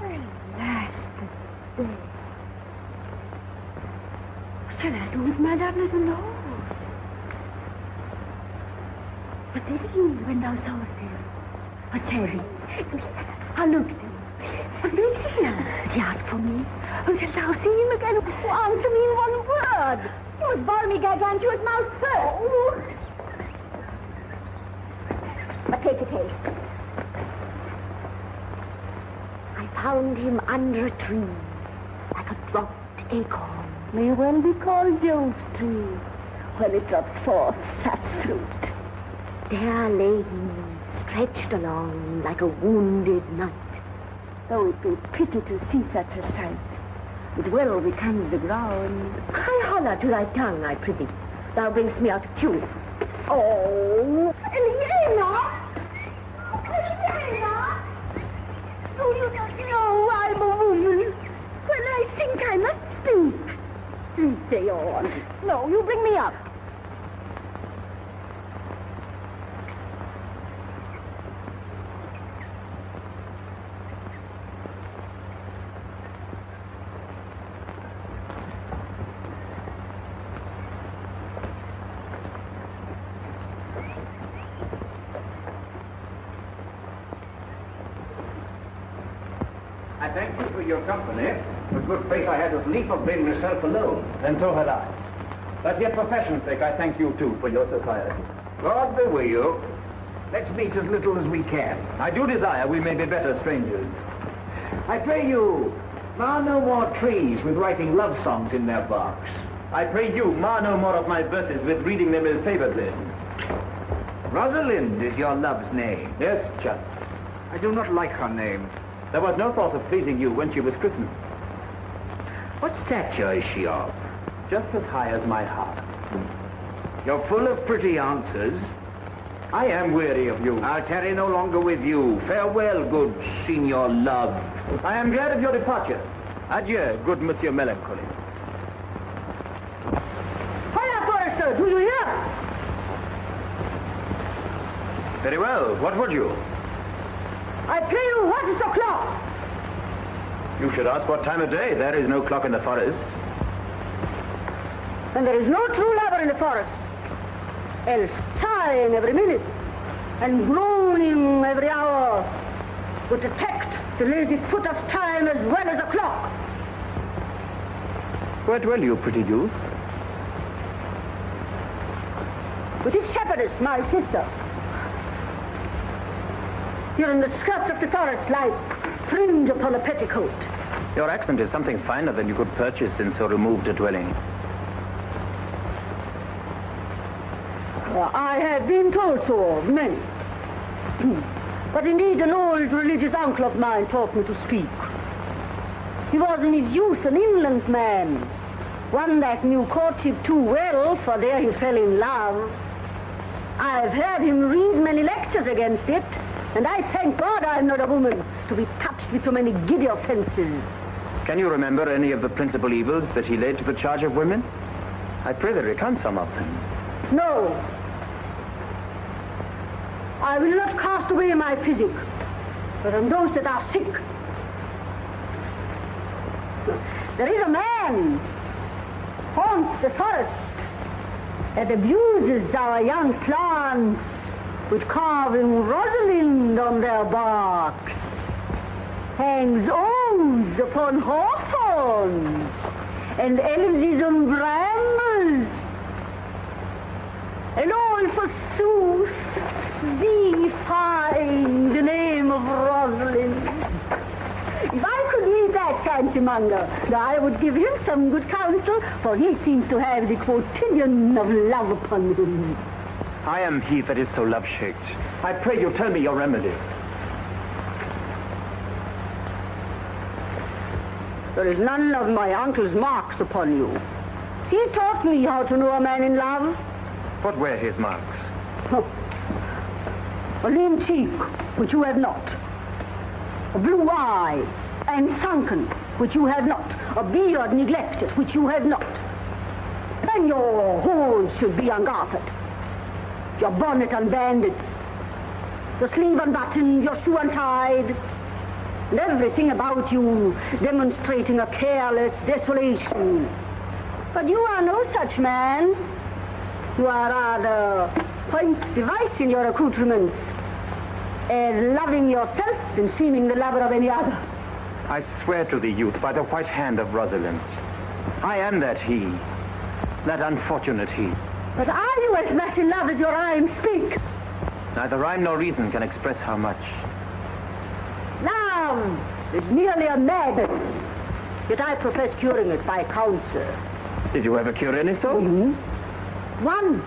Alas, the day. What shall I do with my lovely Lord? What did he when thou sawest him? What said he? How looked he? What makes he now? He asked for me. Or shalt thou see him again? Oh, answer me in one word. You must bore me gargantuous mouth first. Oh. But take a taste. I found him under a tree, like a dropped acorn. May well be called Jove's tree, when it drops forth such fruit. There lay he, stretched along like a wounded knight. Though it be pity to see such a sight, it well becomes the ground. Cry holler to thy tongue, I prithee. Thou bring'st me out of tune. Oh, Elena! Elena! Oh, you don't know I'm a woman. Well, I think I must speak. Stay on. No, you bring me up. I thank you for your company. With good faith, I had as lief have been myself alone. And so had I. But yet for fashion's sake, I thank you too for your society. God be with you. Let's meet as little as we can. I do desire we may be better strangers. I pray you, mar no more trees with writing love songs in their barks. I pray you, mar no more of my verses with reading them ill-favoredly. Rosalind is your love's name. Yes, just. I do not like her name. There was no thought of pleasing you when she was christened. What stature is she of? Just as high as my heart. You're full of pretty answers. I am weary of you. I'll tarry no longer with you. Farewell, good Signor Love. I am glad of your departure. Adieu, good Monsieur Melancholy. Hiya, Forrester, do you hear? Very well, what would you? I pray you, what is the clock? You should ask what time of day. There is no clock in the forest. And there is no true lover in the forest, else sighing every minute and groaning every hour would detect the lazy foot of time as well as a clock. Where dwell you, pretty youth? With this shepherdess, my sister. Here in the skirts of the forest lie fringe upon a petticoat. Your accent is something finer than you could purchase in so removed a dwelling. I have been told so of many. But indeed an old religious uncle of mine taught me to speak. He was in his youth an inland man, one that knew courtship too well, for there he fell in love. I've heard him read many lectures against it, and I thank God I'm not a woman to be touched with so many giddy offenses. Can you remember any of the principal evils that he laid to the charge of women? I pray that recount some of them. No. I will not cast away my physic, but on those that are sick. There is a man haunts the forest that abuses our young plants with carving Rosalind on their barks, hangs odes upon hawthorns and elves on brambles. And all forsooth, thee find the name of Rosalind. If I could meet that fancy-monger, I would give him some good counsel, for he seems to have the quotidian of love upon him. I am he that is so love-shaked. I pray you tell me your remedy. There is none of my uncle's marks upon you. He taught me how to know a man in love. What were his marks? A lean cheek, which you have not. A blue eye, and sunken, which you have not. A beard neglected, which you have not. Then your hose should be ungartered, your bonnet unbanded, the sleeve unbuttoned, your shoe untied, and everything about you demonstrating a careless desolation. But you are no such man. You are rather point device in your accoutrements, as loving yourself and seeming the lover of any other. I swear to thee, youth, by the white hand of Rosalind, I am that he, that unfortunate he. But are you as much in love as your rhymes speak? Neither rhyme nor reason can express how much. Love is merely a madness, yet I profess curing it by counsel. Did you ever cure any soul? Mm-hmm. One.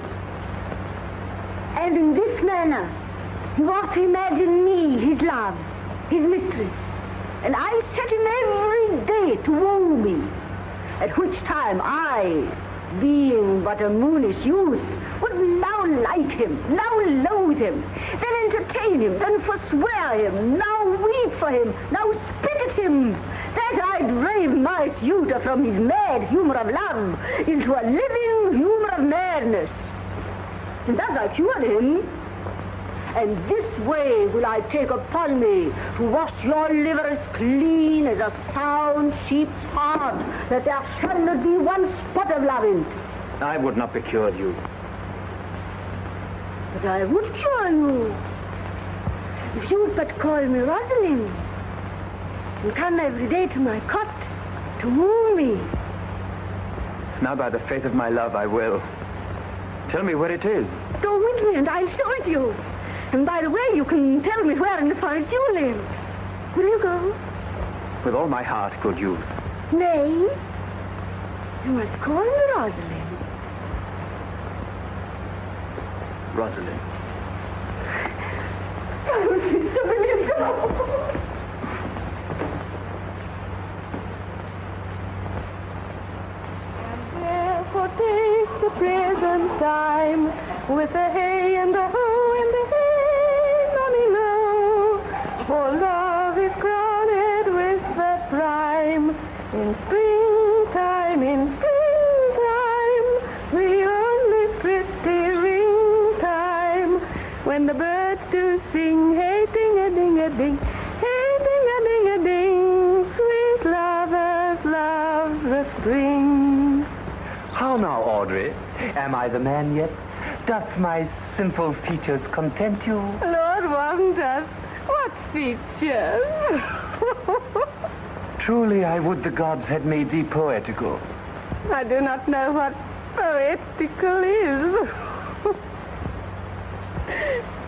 And in this manner, he was to imagine me, his love, his mistress. And I set him every day to woo me, at which time I, being but a moonish youth, would now like him, now loathe him, then entertain him, then forswear him, now weep for him, now spit at him, that I'd rave my suitor from his mad humor of love into a living humor of madness. And thus I cured him. And this way will I take upon me to wash your liver as clean as a sound sheep's heart, that there shall not be one spot of love in it. I would not be cured, you. But I would cure you, if you would but call me Rosalind, and come every day to my cot to woo me. Now by the faith of my love I will. Tell me where it is. Go with me and I'll show it you. And by the way, you can tell me where in the forest you live. Will you go? With all my heart, good youth. Nay, you must call me Rosalind. Rosalind. Therefore take the present time with the hay and the hoe and the hay, mommy, low. For love is crowned with that prime in springtime, the only pretty ring time, when the birds do sing, hey, ding-a-ding-a-ding, hey, ding-a-ding-a-ding, sweet lovers love the spring. How now, Audrey? Am I the man yet? Doth my sinful features content you? Lord wonders, what features? Truly, I would the gods had made thee poetical. I do not know what poetical is.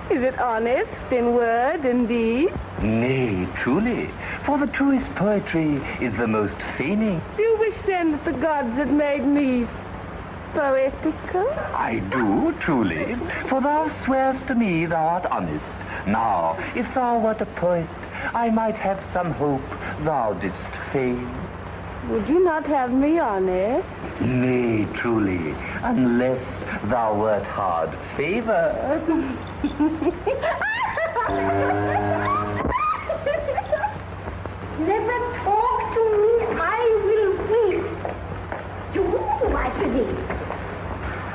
Is it honest in word and deed? Nay, truly, for the truest poetry is the most feigning. Do you wish then that the gods had made me poetical? I do, truly, for thou swearest to me thou art honest. Now, if thou wert a poet, I might have some hope thou didst feign. Would you not have me honest? Nay, truly, unless thou wert hard favored. Never talk to me, I will weep. To whom, I prithee?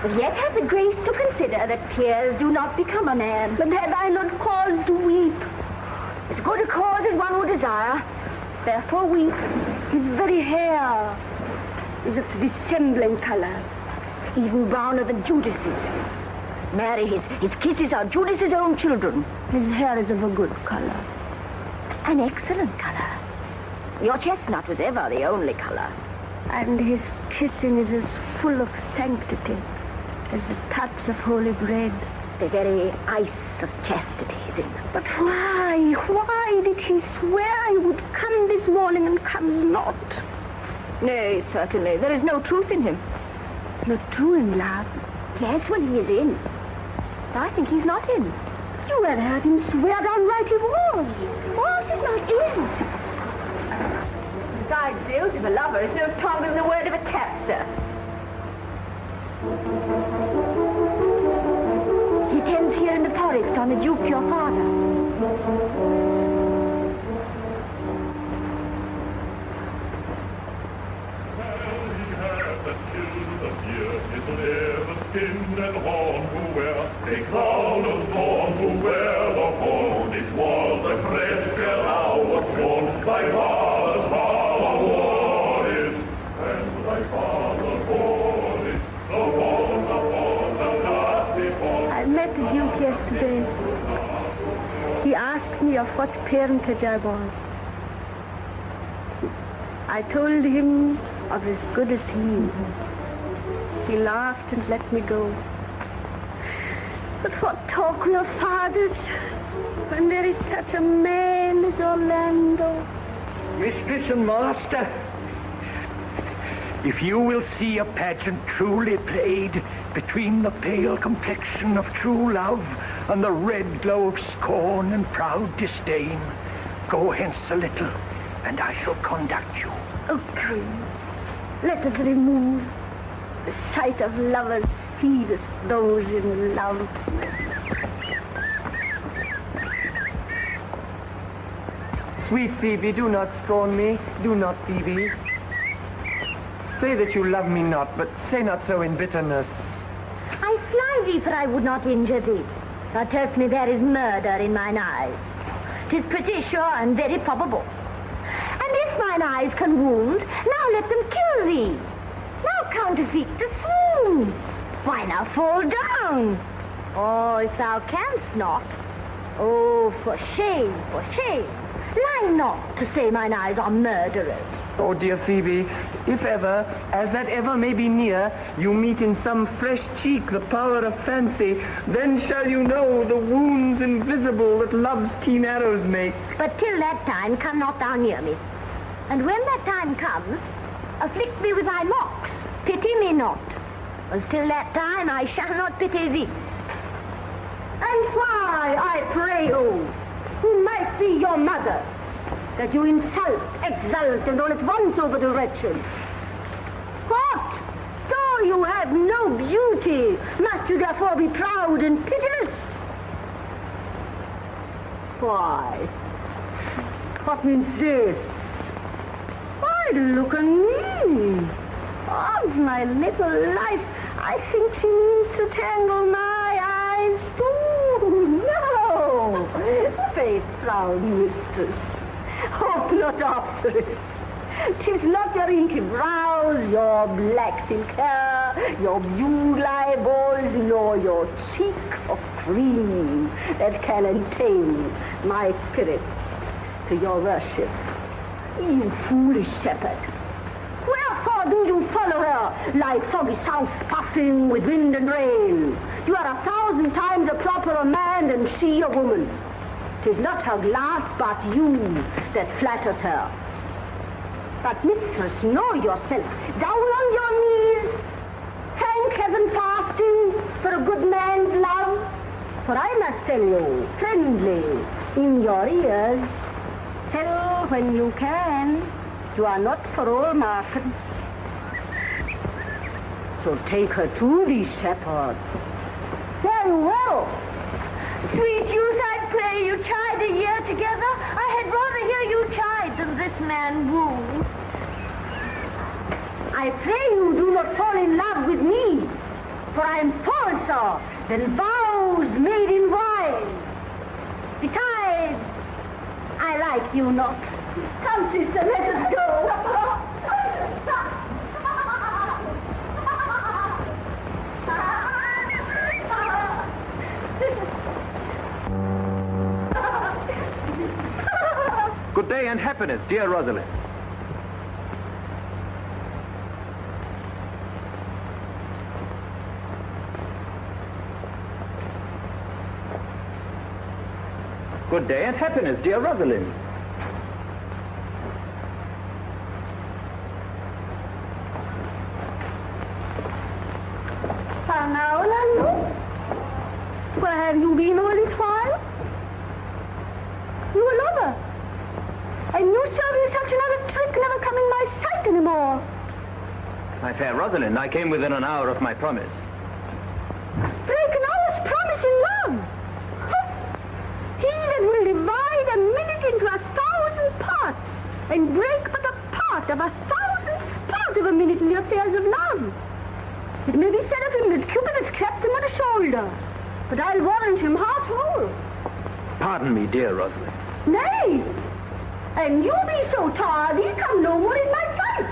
But yet have the grace to consider that tears do not become a man. But have I not cause to weep? As good a cause as one would desire. Therefore weep. His very hair is of the dissembling color, Even browner than Judas's. Marry, his kisses are Judas's own children. his hair is of a good color. An excellent color. Your chestnut was ever the only color. And his kissing is as full of sanctity as the touch of holy bread. The very ice of chastity is in them. But why did he swear he would come this morning and comes not? Nay, certainly. There is no truth in him. Not true in love. Yes, when he is in. But I think he's not in. You have heard him swear downright he was. Oh, he's not in. Besides, the oath of a lover is no stronger than the word of a tapster. He tends here in the forest on the Duke, your father. Skin and horn who wear a crown of thorn, who wear the horn. It was a great fair hour born. Thy father's father wore it, and thy father bore it. The horn, I met the Duke yesterday. He asked me of what parentage I was. I told him of as good as he. He laughed and let me go. But what talk will fathers when there is such a man as Orlando? Mistress and master, if you will see a pageant truly played between the pale complexion of true love and the red glow of scorn and proud disdain, go hence a little, and I shall conduct you. Oh, come, let us remove. The sight of lovers feedeth those in love. Sweet Phoebe, do not scorn me. Do not, Phoebe. Say that you love me not, but say not so in bitterness. I fly thee, for I would not injure thee. Thou tell'st me there is murder in mine eyes. 'Tis pretty sure and very probable. And if mine eyes can wound, now let them kill thee. Now counterfeit the swoon. Why now fall down? Oh, if thou canst not. Oh, for shame, for shame. Lie not to say mine eyes are murderers. Oh, dear Phoebe, if ever, as that ever may be near, you meet in some fresh cheek the power of fancy, then shall you know the wounds invisible that love's keen arrows make. But till that time, come not thou near me. And when that time comes, afflict me with thy locks. Pity me not. And till that time, I shall not pity thee. And why, I pray you, who might be your mother, that you insult, exult, and all at once over the wretched? What? Though you have no beauty, must you therefore be proud and pitiless? Why? What means this? Why, look at me. Odds my little life, I think she means to tangle my eyes too. No! Faith, frown, mistress. Hope not after it. 'Tis not your inky brows, your black silk hair, your bugle eyeballs, nor your cheek of cream that can attain my spirits to your worship. You foolish shepherd. Wherefore do you follow her like foggy south puffing with wind and rain? You are 1,000 times a properer man than she a woman. 'Tis not her glass, but you that flatters her. But, mistress, know yourself. Down on your knees. Thank heaven fasting for a good man's love. For I must tell you, friendly, in your ears, sell when you can. You are not for all market. So take her to thee, shepherd. Very well. Sweet youth, I pray you chide a year together. I had rather hear you chide than this man woo. I pray you do not fall in love with me, for I am falser than vows made in wine. Besides, I like you not. Come, sister, let us go. Good day and happiness, dear Rosalind. Good day and happiness, dear Rosalind. Now, Orlando, where have you been all this while? You a lover. And you serve me such another trick, never come in my sight anymore. My fair Rosalind, I came within an hour of my promise. Break an hour's promise in love. He that will divide a minute into 1,000 parts and break but a part of 1,000th part of a minute in the affairs of love. It may be said of him that Cupid has clapped him on the shoulder, but I'll warrant him heart whole. Pardon me, dear Rosalind. Nay, and you be so tardy, come no more in my sight.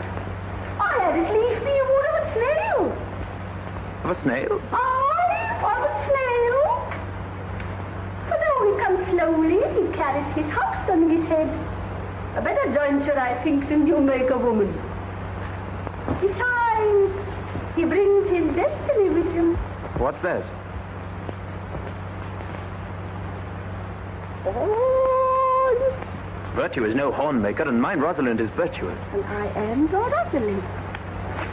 I had as lief be a wood of a snail. Of a snail? Aye, of a snail. But though he comes slowly, he carries his house on his head. A better jointure, I think, than you make a woman. Besides, he brings his destiny with him. What's that? Oh, Virtue is no horn maker, and mine Rosalind is virtuous. and I am your Rosalind.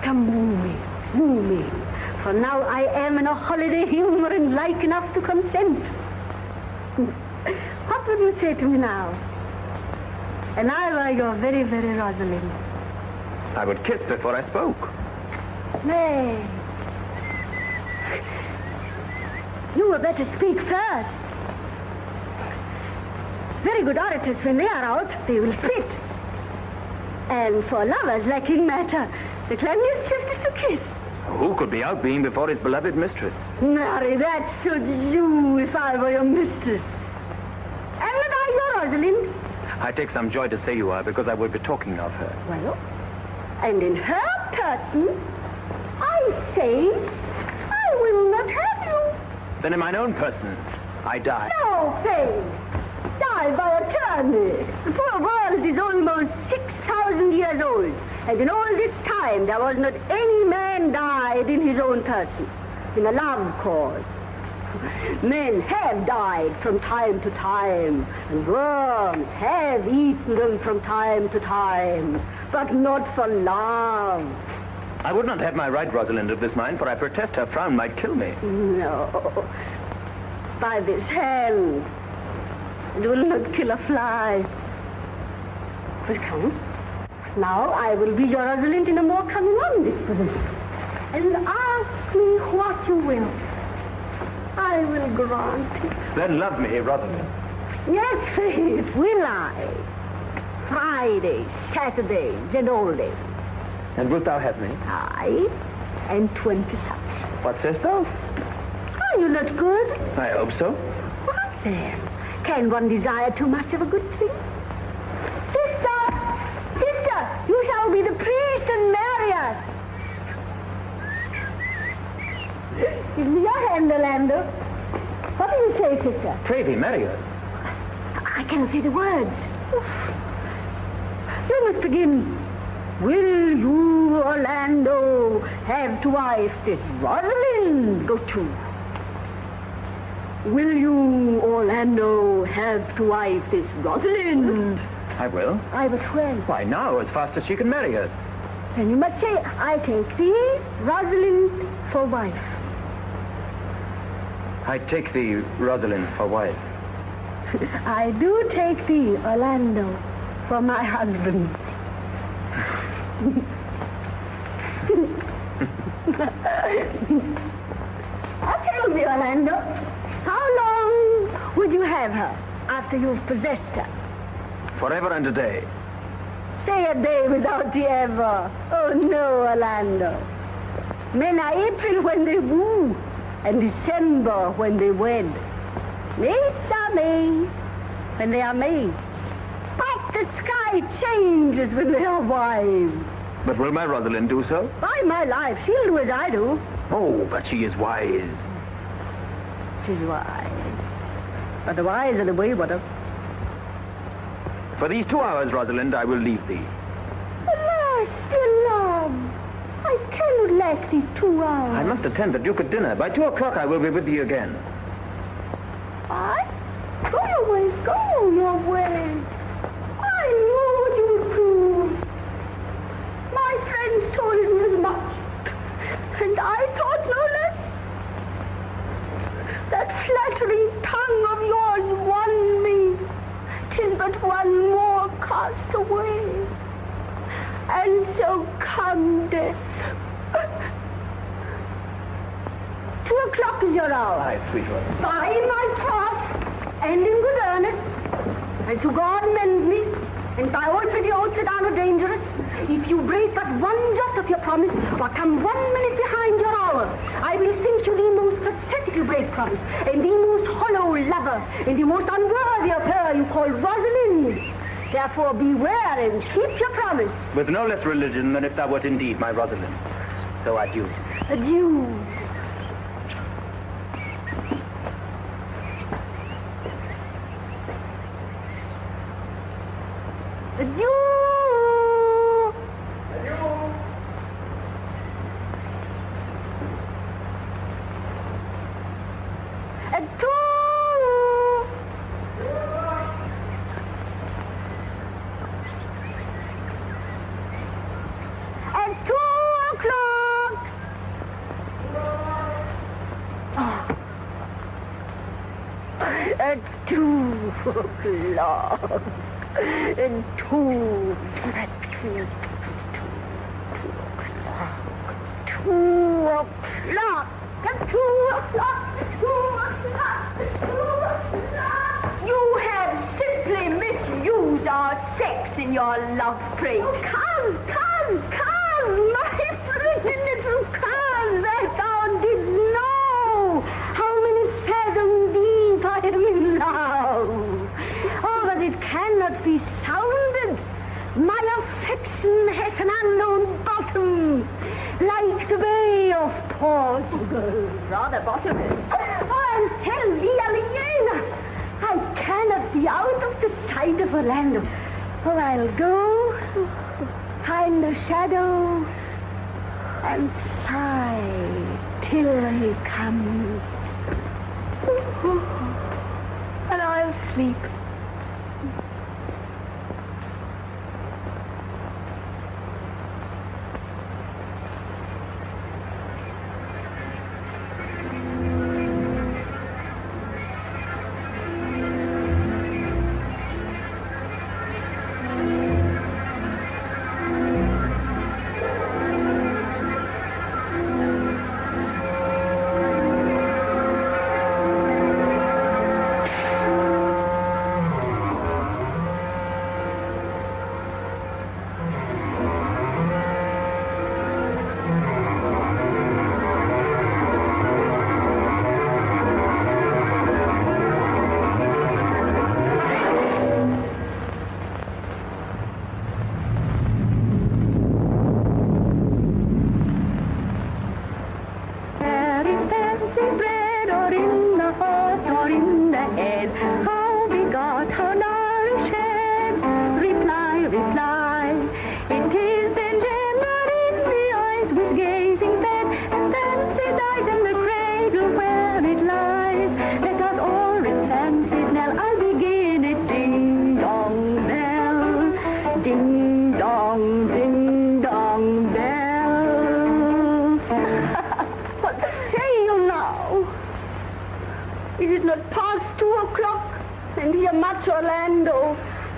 Come woo me, for now I am in a holiday humor and like enough to consent. What would you say to me now? And I were your very, very Rosalind. I would kiss before I spoke. Nay. You had better speak first. Very good orators, when they are out, they will spit. And for lovers lacking matter, the cleanliest shift is to kiss. Who could be out being before his beloved mistress? Marry, that should you if I were your mistress. Am not I your Rosalind? I take some joy to say you are, because I will be talking of her. Well, and in her person, I say, I will not have you. Then in mine own person, I die. No, Faye. Die by attorney. The poor world is almost 6,000 years old. And in all this time, there was not any man died in his own person, in a love cause. Men have died from time to time, and worms have eaten them from time to time, but not for love. I would not have my right, Rosalind, of this mind, for I protest her frown might kill me. No. By this hand, it will not kill a fly. But come. Now I will be your Rosalind in a more coming on disposition. And ask me what you will. I will grant it. Then love me, Rosalind. Yes, Faith, will I. Fridays, Saturdays, and all days. And wilt thou have me? Aye, and 20 such. What sayest thou? Are you not good? I hope so. What then? Can one desire too much of a good thing? Sister, you shall be the priest and marry us. Give me your hand, Orlando. What do you say, sister? Pray thee, marry us. I cannot say the words. You must begin. Will you, Orlando, have to wife this Rosalind? Go to. Will you, Orlando, have to wife this Rosalind? I will. I but when? Why, now, as fast as she can marry her. Then you must say, I take thee, Rosalind, for wife. I take thee, Rosalind, for wife. I do take thee, Orlando, for my husband. Now tell me, Orlando, how long would you have her after you've possessed her? Forever and a day. Say a day without the ever. Oh, no, Orlando. Men are April when they woo, and December when they wed. Mates are May when they are maids. But the sky changes when they are wives. But will my Rosalind do so? By my life, she'll do as I do. Oh, but she is wise. She's wise. But the wise are the wayward. For these 2 hours, Rosalind, I will leave thee. Alas, dear love, I cannot lack thee 2 hours. I must attend the Duke at dinner. By 2 o'clock I will be with thee again. What? Go your way, go your way. I knew what you would do. My friends told me as much, and I thought no less. That flattering tongue of yours won me. 'Tis but one more cast away. And so come death. 2 o'clock is your hour. Aye, sweetheart. By my troth, and in good earnest, and to God mend me, and by all pretty oaths that are not dangerous, if you break but one jot of your promise, or come 1 minute behind your hour, I will think you the most pathetic you break promise, and the most hollow lover, and the most unworthy of her you call Rosalind. Therefore beware and keep your promise. With no less religion than if thou wert indeed my Rosalind. So adieu. Adieu. Adieu. Adieu. At 2 o'clock. At 2 o'clock. And 2 o'clock. You have simply misused our sex in your love praise. Come, my pretty little cousin, that thou didst know how many fathoms deep I am in love. Oh, but it cannot be sounded. My affection hath an unknown bottom, like the Bay of Portugal. Rather bottomless. Oh, and tell thee, Aliena, I cannot be out of the sight of Orlando. Oh, I'll go, find the shadow, and sigh till he comes. And I'll sleep.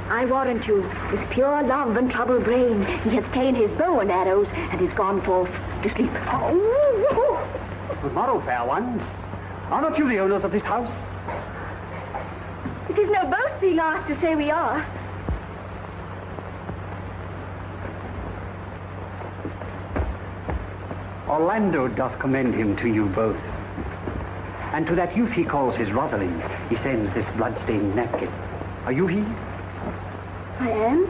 I warrant you, with pure love and troubled brain, he hath ta'en his bow and arrows and is gone forth to sleep. Good morrow, fair ones. Are not you the owners of this house? It is no boast being asked to say we are. Orlando doth commend him to you both. And to that youth he calls his Rosalind, he sends this blood-stained napkin. Are you he? I am.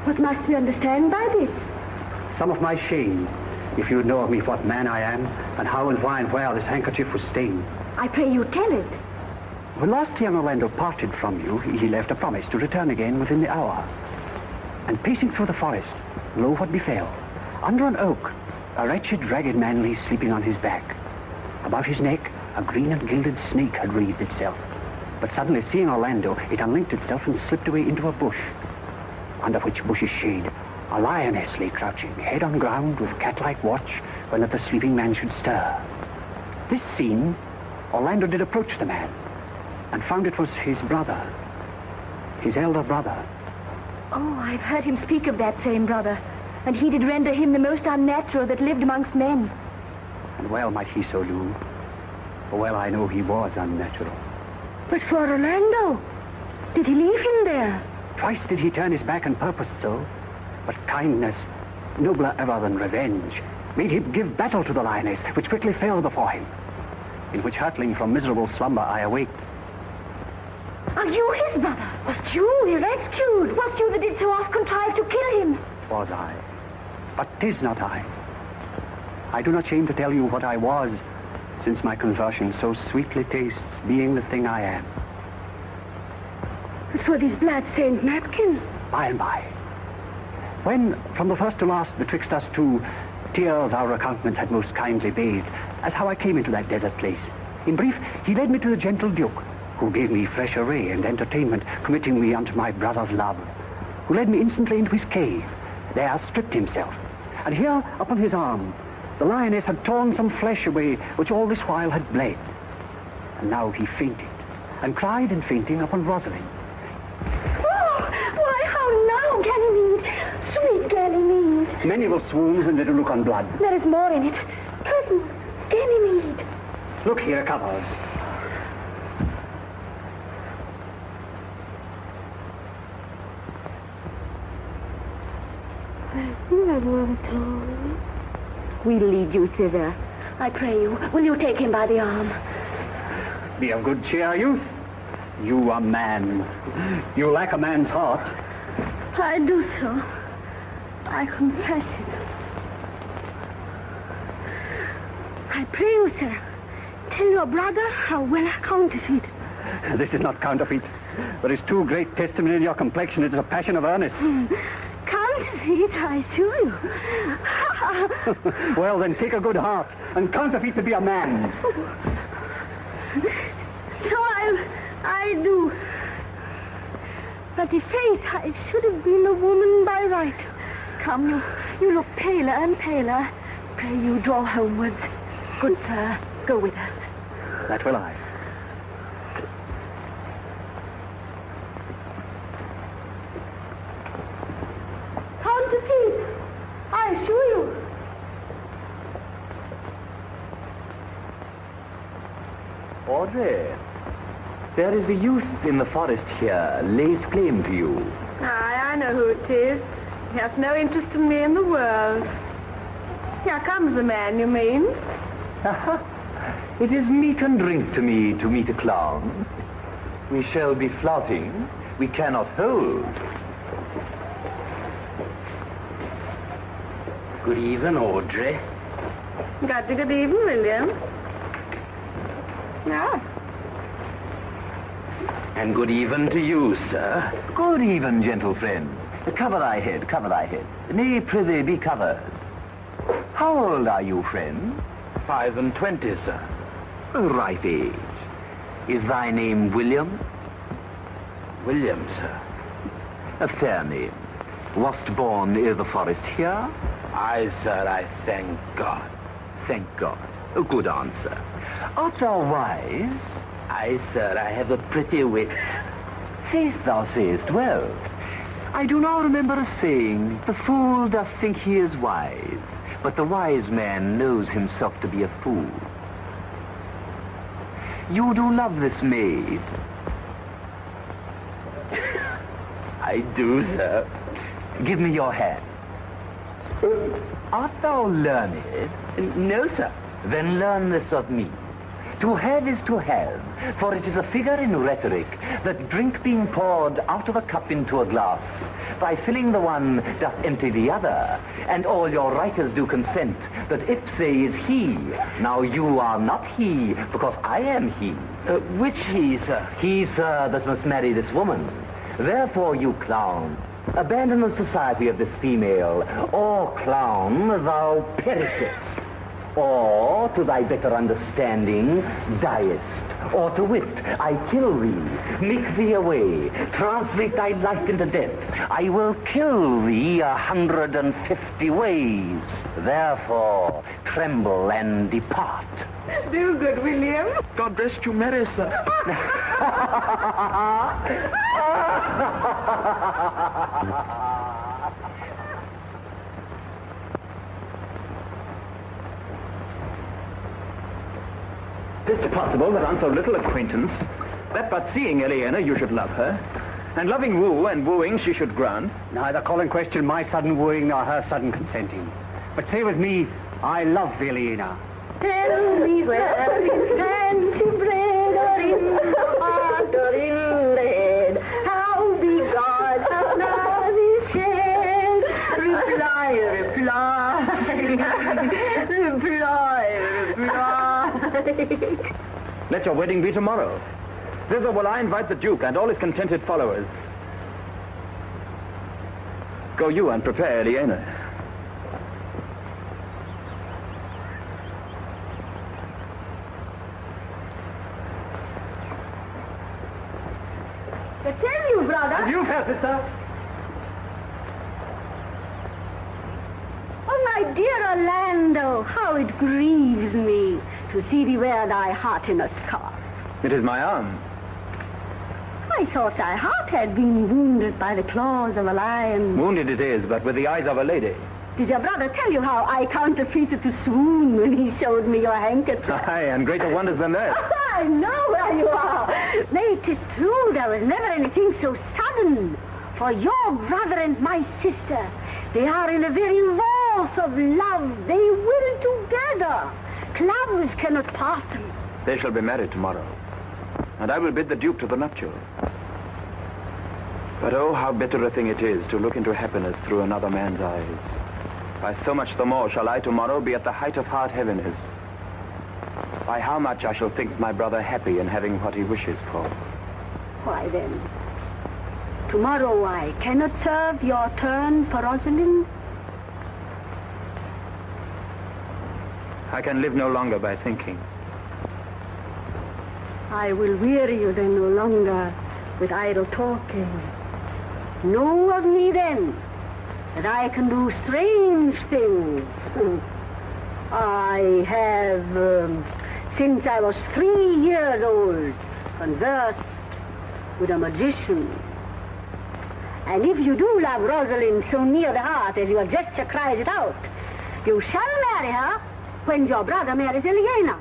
What must we understand by this? Some of my shame, if you know of me what man I am, and how and why and where this handkerchief was stained. I pray you tell it. When last he and Orlando parted from you, he left a promise to return again within the hour. And pacing through the forest, lo what befell. Under an oak, a wretched, ragged man lay sleeping on his back. About his neck, a green and gilded snake had wreathed itself. But suddenly, seeing Orlando, it unlinked itself and slipped away into a bush, under which bush's shade a lioness lay crouching, head on ground, with cat-like watch when that the sleeping man should stir. This seen, Orlando did approach the man, and found it was his brother, his elder brother. Oh, I've heard him speak of that same brother, and he did render him the most unnatural that lived amongst men. And well might he so do, for well I know he was unnatural. But for Orlando, did he leave him there? Twice did he turn his back and purposed so, but kindness, nobler ever than revenge, made him give battle to the lioness, which quickly fell before him, in which hurtling from miserable slumber I awaked. Are you his brother? Was you he rescued? Was you that did so oft contrive to kill him? Was I, but 'tis not I. I do not shame to tell you what I was, since my conversion so sweetly tastes being the thing I am. But for this blood-stained napkin? By and by. When, from the first to last, betwixt us two, tears our accountments had most kindly bathed, as how I came into that desert place. In brief, he led me to the gentle Duke, who gave me fresh array and entertainment, committing me unto my brother's love, who led me instantly into his cave, there stripped himself, and here, upon his arm, the lioness had torn some flesh away, which all this while had bled. And now he fainted, and cried in fainting upon Rosalind. Oh, why, how now, Ganymede? Sweet Ganymede. Many will swoon when they do look on blood. There is more in it. Cousin, Ganymede. Look here, covers. We'll lead you thither. I pray you, will you take him by the arm? Be of good cheer, youth. You are man. You lack a man's heart. I do so. I confess it. I pray you, sir, tell your brother how well I counterfeit. This is not counterfeit. There is too great testimony in your complexion. It is a passion of earnest. Counterfeit, I assure you. Well, then take a good heart and counterfeit to be a man. So I do. But in faith, I should have been a woman by right. Come, you look paler and paler. Pray you draw homewards. Good sir, go with us. That will I. Counterfeit, I assure you. Audrey, there is a youth in the forest here, lays claim to you. Aye, I know who it is. He has no interest in me in the world. Here comes the man, you mean? It is meat and drink to me to meet a clown. We shall be flouting. We cannot hold. Good evening, Audrey. Good evening, William. Yeah. And good even to you, sir. Good even, gentle friend. Cover thy head, cover thy head. Nay, prithee, be covered. How old are you, friend? 25, sir. Right age. Is thy name William? William, sir. A fair name. Wast born i' the forest here? Aye, sir, I thank God. Thank God. A good answer. Art thou wise? Aye, sir, I have a pretty wit. Faith, thou sayest well. I do now remember a saying, the fool doth think he is wise, but the wise man knows himself to be a fool. You do love this maid? I do, sir. Give me your hand. Art thou learned? No, sir. Then learn this of me. To have is to have, for it is a figure in rhetoric that drink being poured out of a cup into a glass, by filling the one doth empty the other, and all your writers do consent that ipse is he. Now you are not he, because I am he. Which he, sir? He, sir, that must marry this woman. Therefore, you clown, abandon the society of this female, or clown, thou perishest. Or, to thy better understanding, diest. Or to wit, I kill thee, nick thee away, translate thy life into death. I will kill thee 150 ways. Therefore, tremble and depart. Do good, William. God rest you merry, sir. Is it possible that on so little acquaintance, that but seeing Eleanor you should love her, and loving woo and wooing she should grant? Neither call in question my sudden wooing nor her sudden consenting. But say with me, I love Eleanor. Tell me where is fancy bred, or in the heart, or in the head. How be God, how love is shed. Reply, reply. Let your wedding be tomorrow. Thither will I invite the Duke and all his contented followers. Go you and prepare Eleanor. I tell you, brother. And you, fair sister. Oh, my dear Orlando, how it grieves me to see thee wear thy heart in a scarf. It is my arm. I thought thy heart had been wounded by the claws of a lion. Wounded it is, but with the eyes of a lady. Did your brother tell you how I counterfeited to swoon when he showed me your handkerchief? Aye, and greater wonders than that. I know where you are. Nay, 'tis true, there was never anything so sudden. For your brother and my sister, they are in a very vault of love. They will together. Clubs cannot part them. They shall be married tomorrow, and I will bid the Duke to the nuptial. But oh, how bitter a thing it is to look into happiness through another man's eyes. By so much the more shall I tomorrow be at the height of hard heaviness. By how much I shall think my brother happy in having what he wishes for. Why then, tomorrow I cannot serve your turn for Rosalind? I can live no longer by thinking. I will weary you then no longer with idle talking. Know of me then that I can do strange things. I have, since I was 3 years old, conversed with a magician. And if you do love Rosalind so near the heart as your gesture cries it out, you shall marry her when your brother marries Eleanor.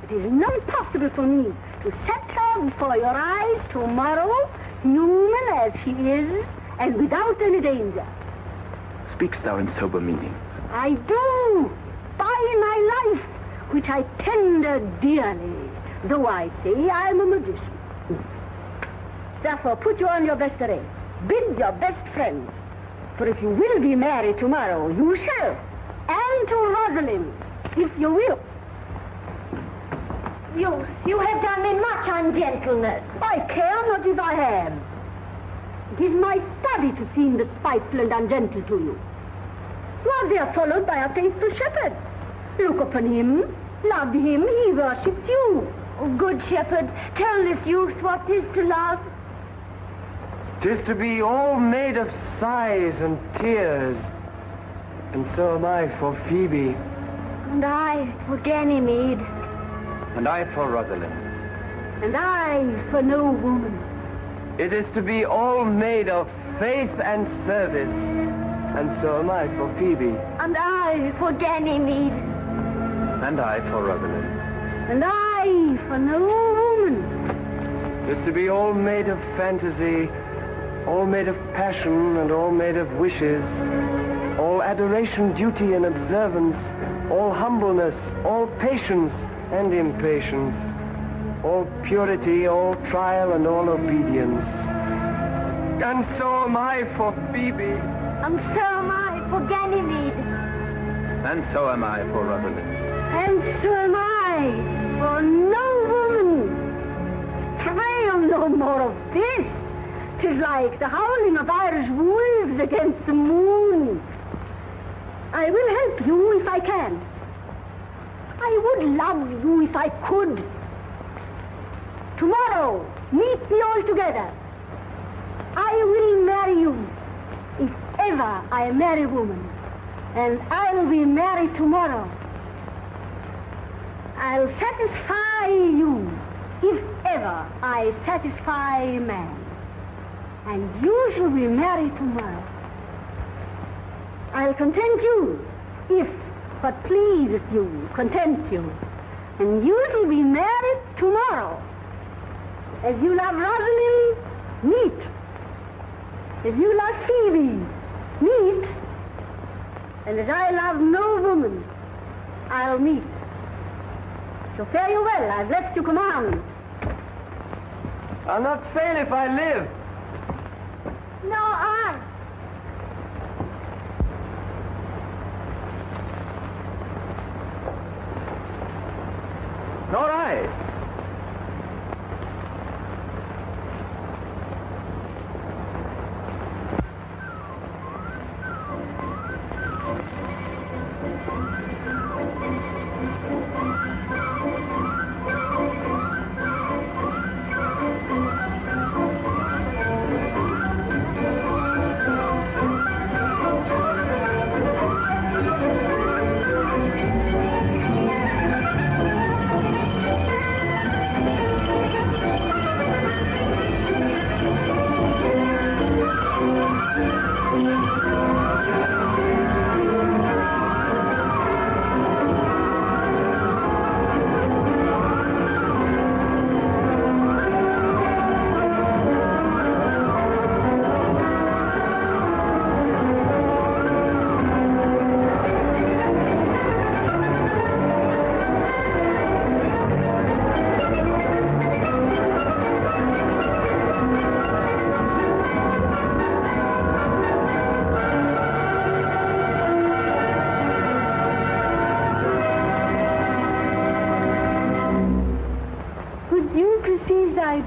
It is not possible for me to set her before your eyes tomorrow, human as she is, and without any danger. Speakst thou in sober meaning? I do, by my life, which I tender dearly, though I say I am a magician. Therefore, put you on your best array. Bid your best friends, for if you will be married tomorrow, you shall, and to Rosalind, if you will. You have done me much ungentleness. I care not if I have. It is my study to seem despiteful and ungentle to you. You are there followed by a faithful shepherd. Look upon him, love him, he worships you. Oh, good shepherd, tell this youth what 'tis to love. 'Tis to be all made of sighs and tears, and so am I for Phoebe. And I for Ganymede. And I for Rosalind. And I for no woman. It is to be all made of faith and service, and so am I for Phoebe. And I for Ganymede. And I for Rosalind. And I for no woman. It is to be all made of fantasy, all made of passion, and all made of wishes, all adoration, duty, and observance, all humbleness, all patience and impatience, all purity, all trial, and all obedience. And so am I for Phoebe. And so am I for Ganymede. And so am I for Rosalind. And so am I for no woman. Travail no more of this. 'Tis like the howling of Irish wolves against the moon. I will help you if I can. I would love you if I could. Tomorrow, meet me all together. I will marry you, if ever I marry a woman. And I'll be married tomorrow. I'll satisfy you, if ever I satisfy a man. And you shall be married tomorrow. I'll content you, if what pleases you content you. And you shall be married tomorrow. As you love Rosalind, meet. As you love Phoebe, meet. And as I love no woman, I'll meet. So fare you well, I've left you command. I'll not fail if I live. No, I. Nor I.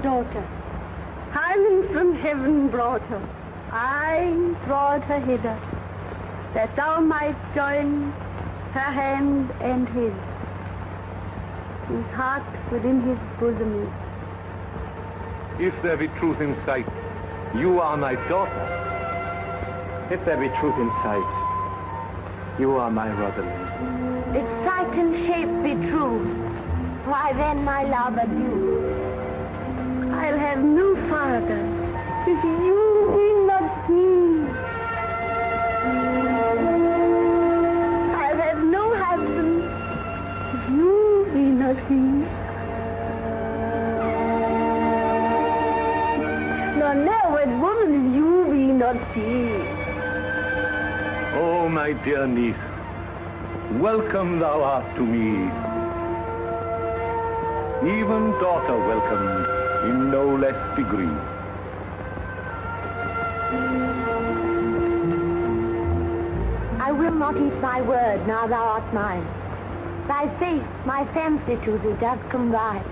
Daughter, Hymen from heaven brought her. I brought her hither, that thou might join her hand and his, whose heart within his bosom is. If there be truth in sight, you are my daughter. If there be truth in sight, you are my Rosalind. If sight and shape be true, why then, my love, adieu. I'll have no father if you be not me. I'll have no husband if you be not he. Nor no wed woman if you be not she. Oh, my dear niece, welcome thou art to me. Even daughter welcomed in no less degree. I will not eat my word, now thou art mine. Thy faith, my fancy to thee doth combine.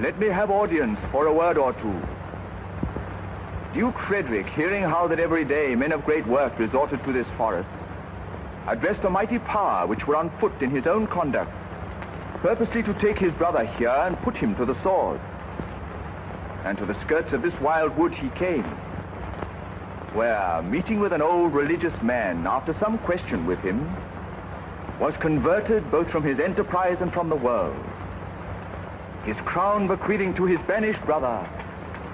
Let me have audience for a word or two. Duke Frederick, hearing how that every day men of great worth resorted to this forest, addressed a mighty power which were on foot in his own conduct, purposely to take his brother here and put him to the sword. And to the skirts of this wild wood he came, where, meeting with an old religious man, after some question with him, was converted both from his enterprise and from the world, his crown bequeathing to his banished brother,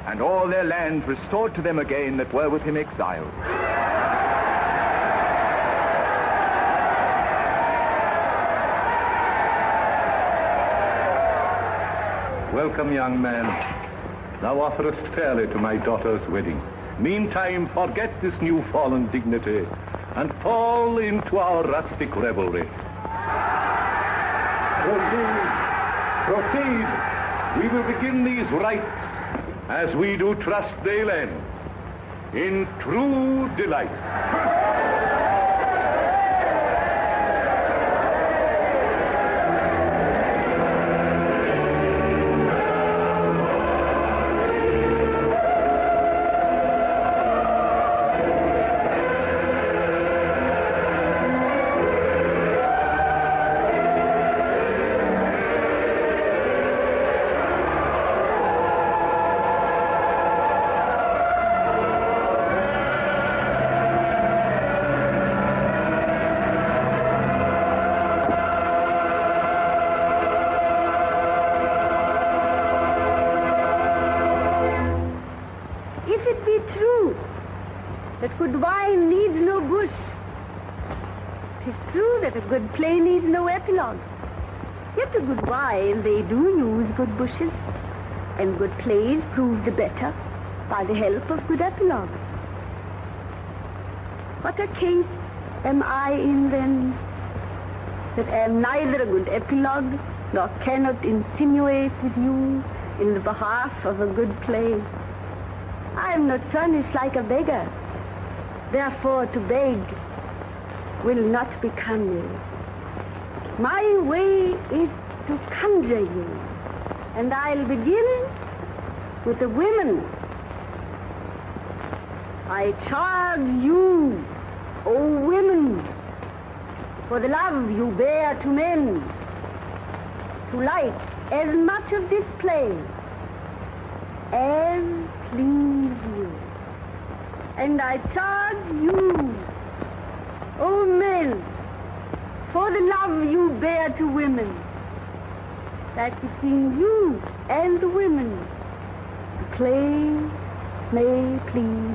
and all their lands restored to them again that were with him exiled. Welcome, young man. Thou offerest fairly to my daughter's wedding. Meantime, forget this new fallen dignity and fall into our rustic revelry. Proceed. We will begin these rites as we do trust they'll end in true delight. Good play needs no epilogue. Yet a good while they do use good bushes, and good plays prove the better by the help of good epilogues. What a case am I in then, that am neither a good epilogue nor cannot insinuate with you in the behalf of a good play. I am not furnished like a beggar, therefore to beg will not become me. My way is to conjure you, and I'll begin with the women. I charge you, O women, for the love you bear to men, to like as much of this play as please you. And I charge you, O men, for the love you bear to women, that between you and the women, the play may please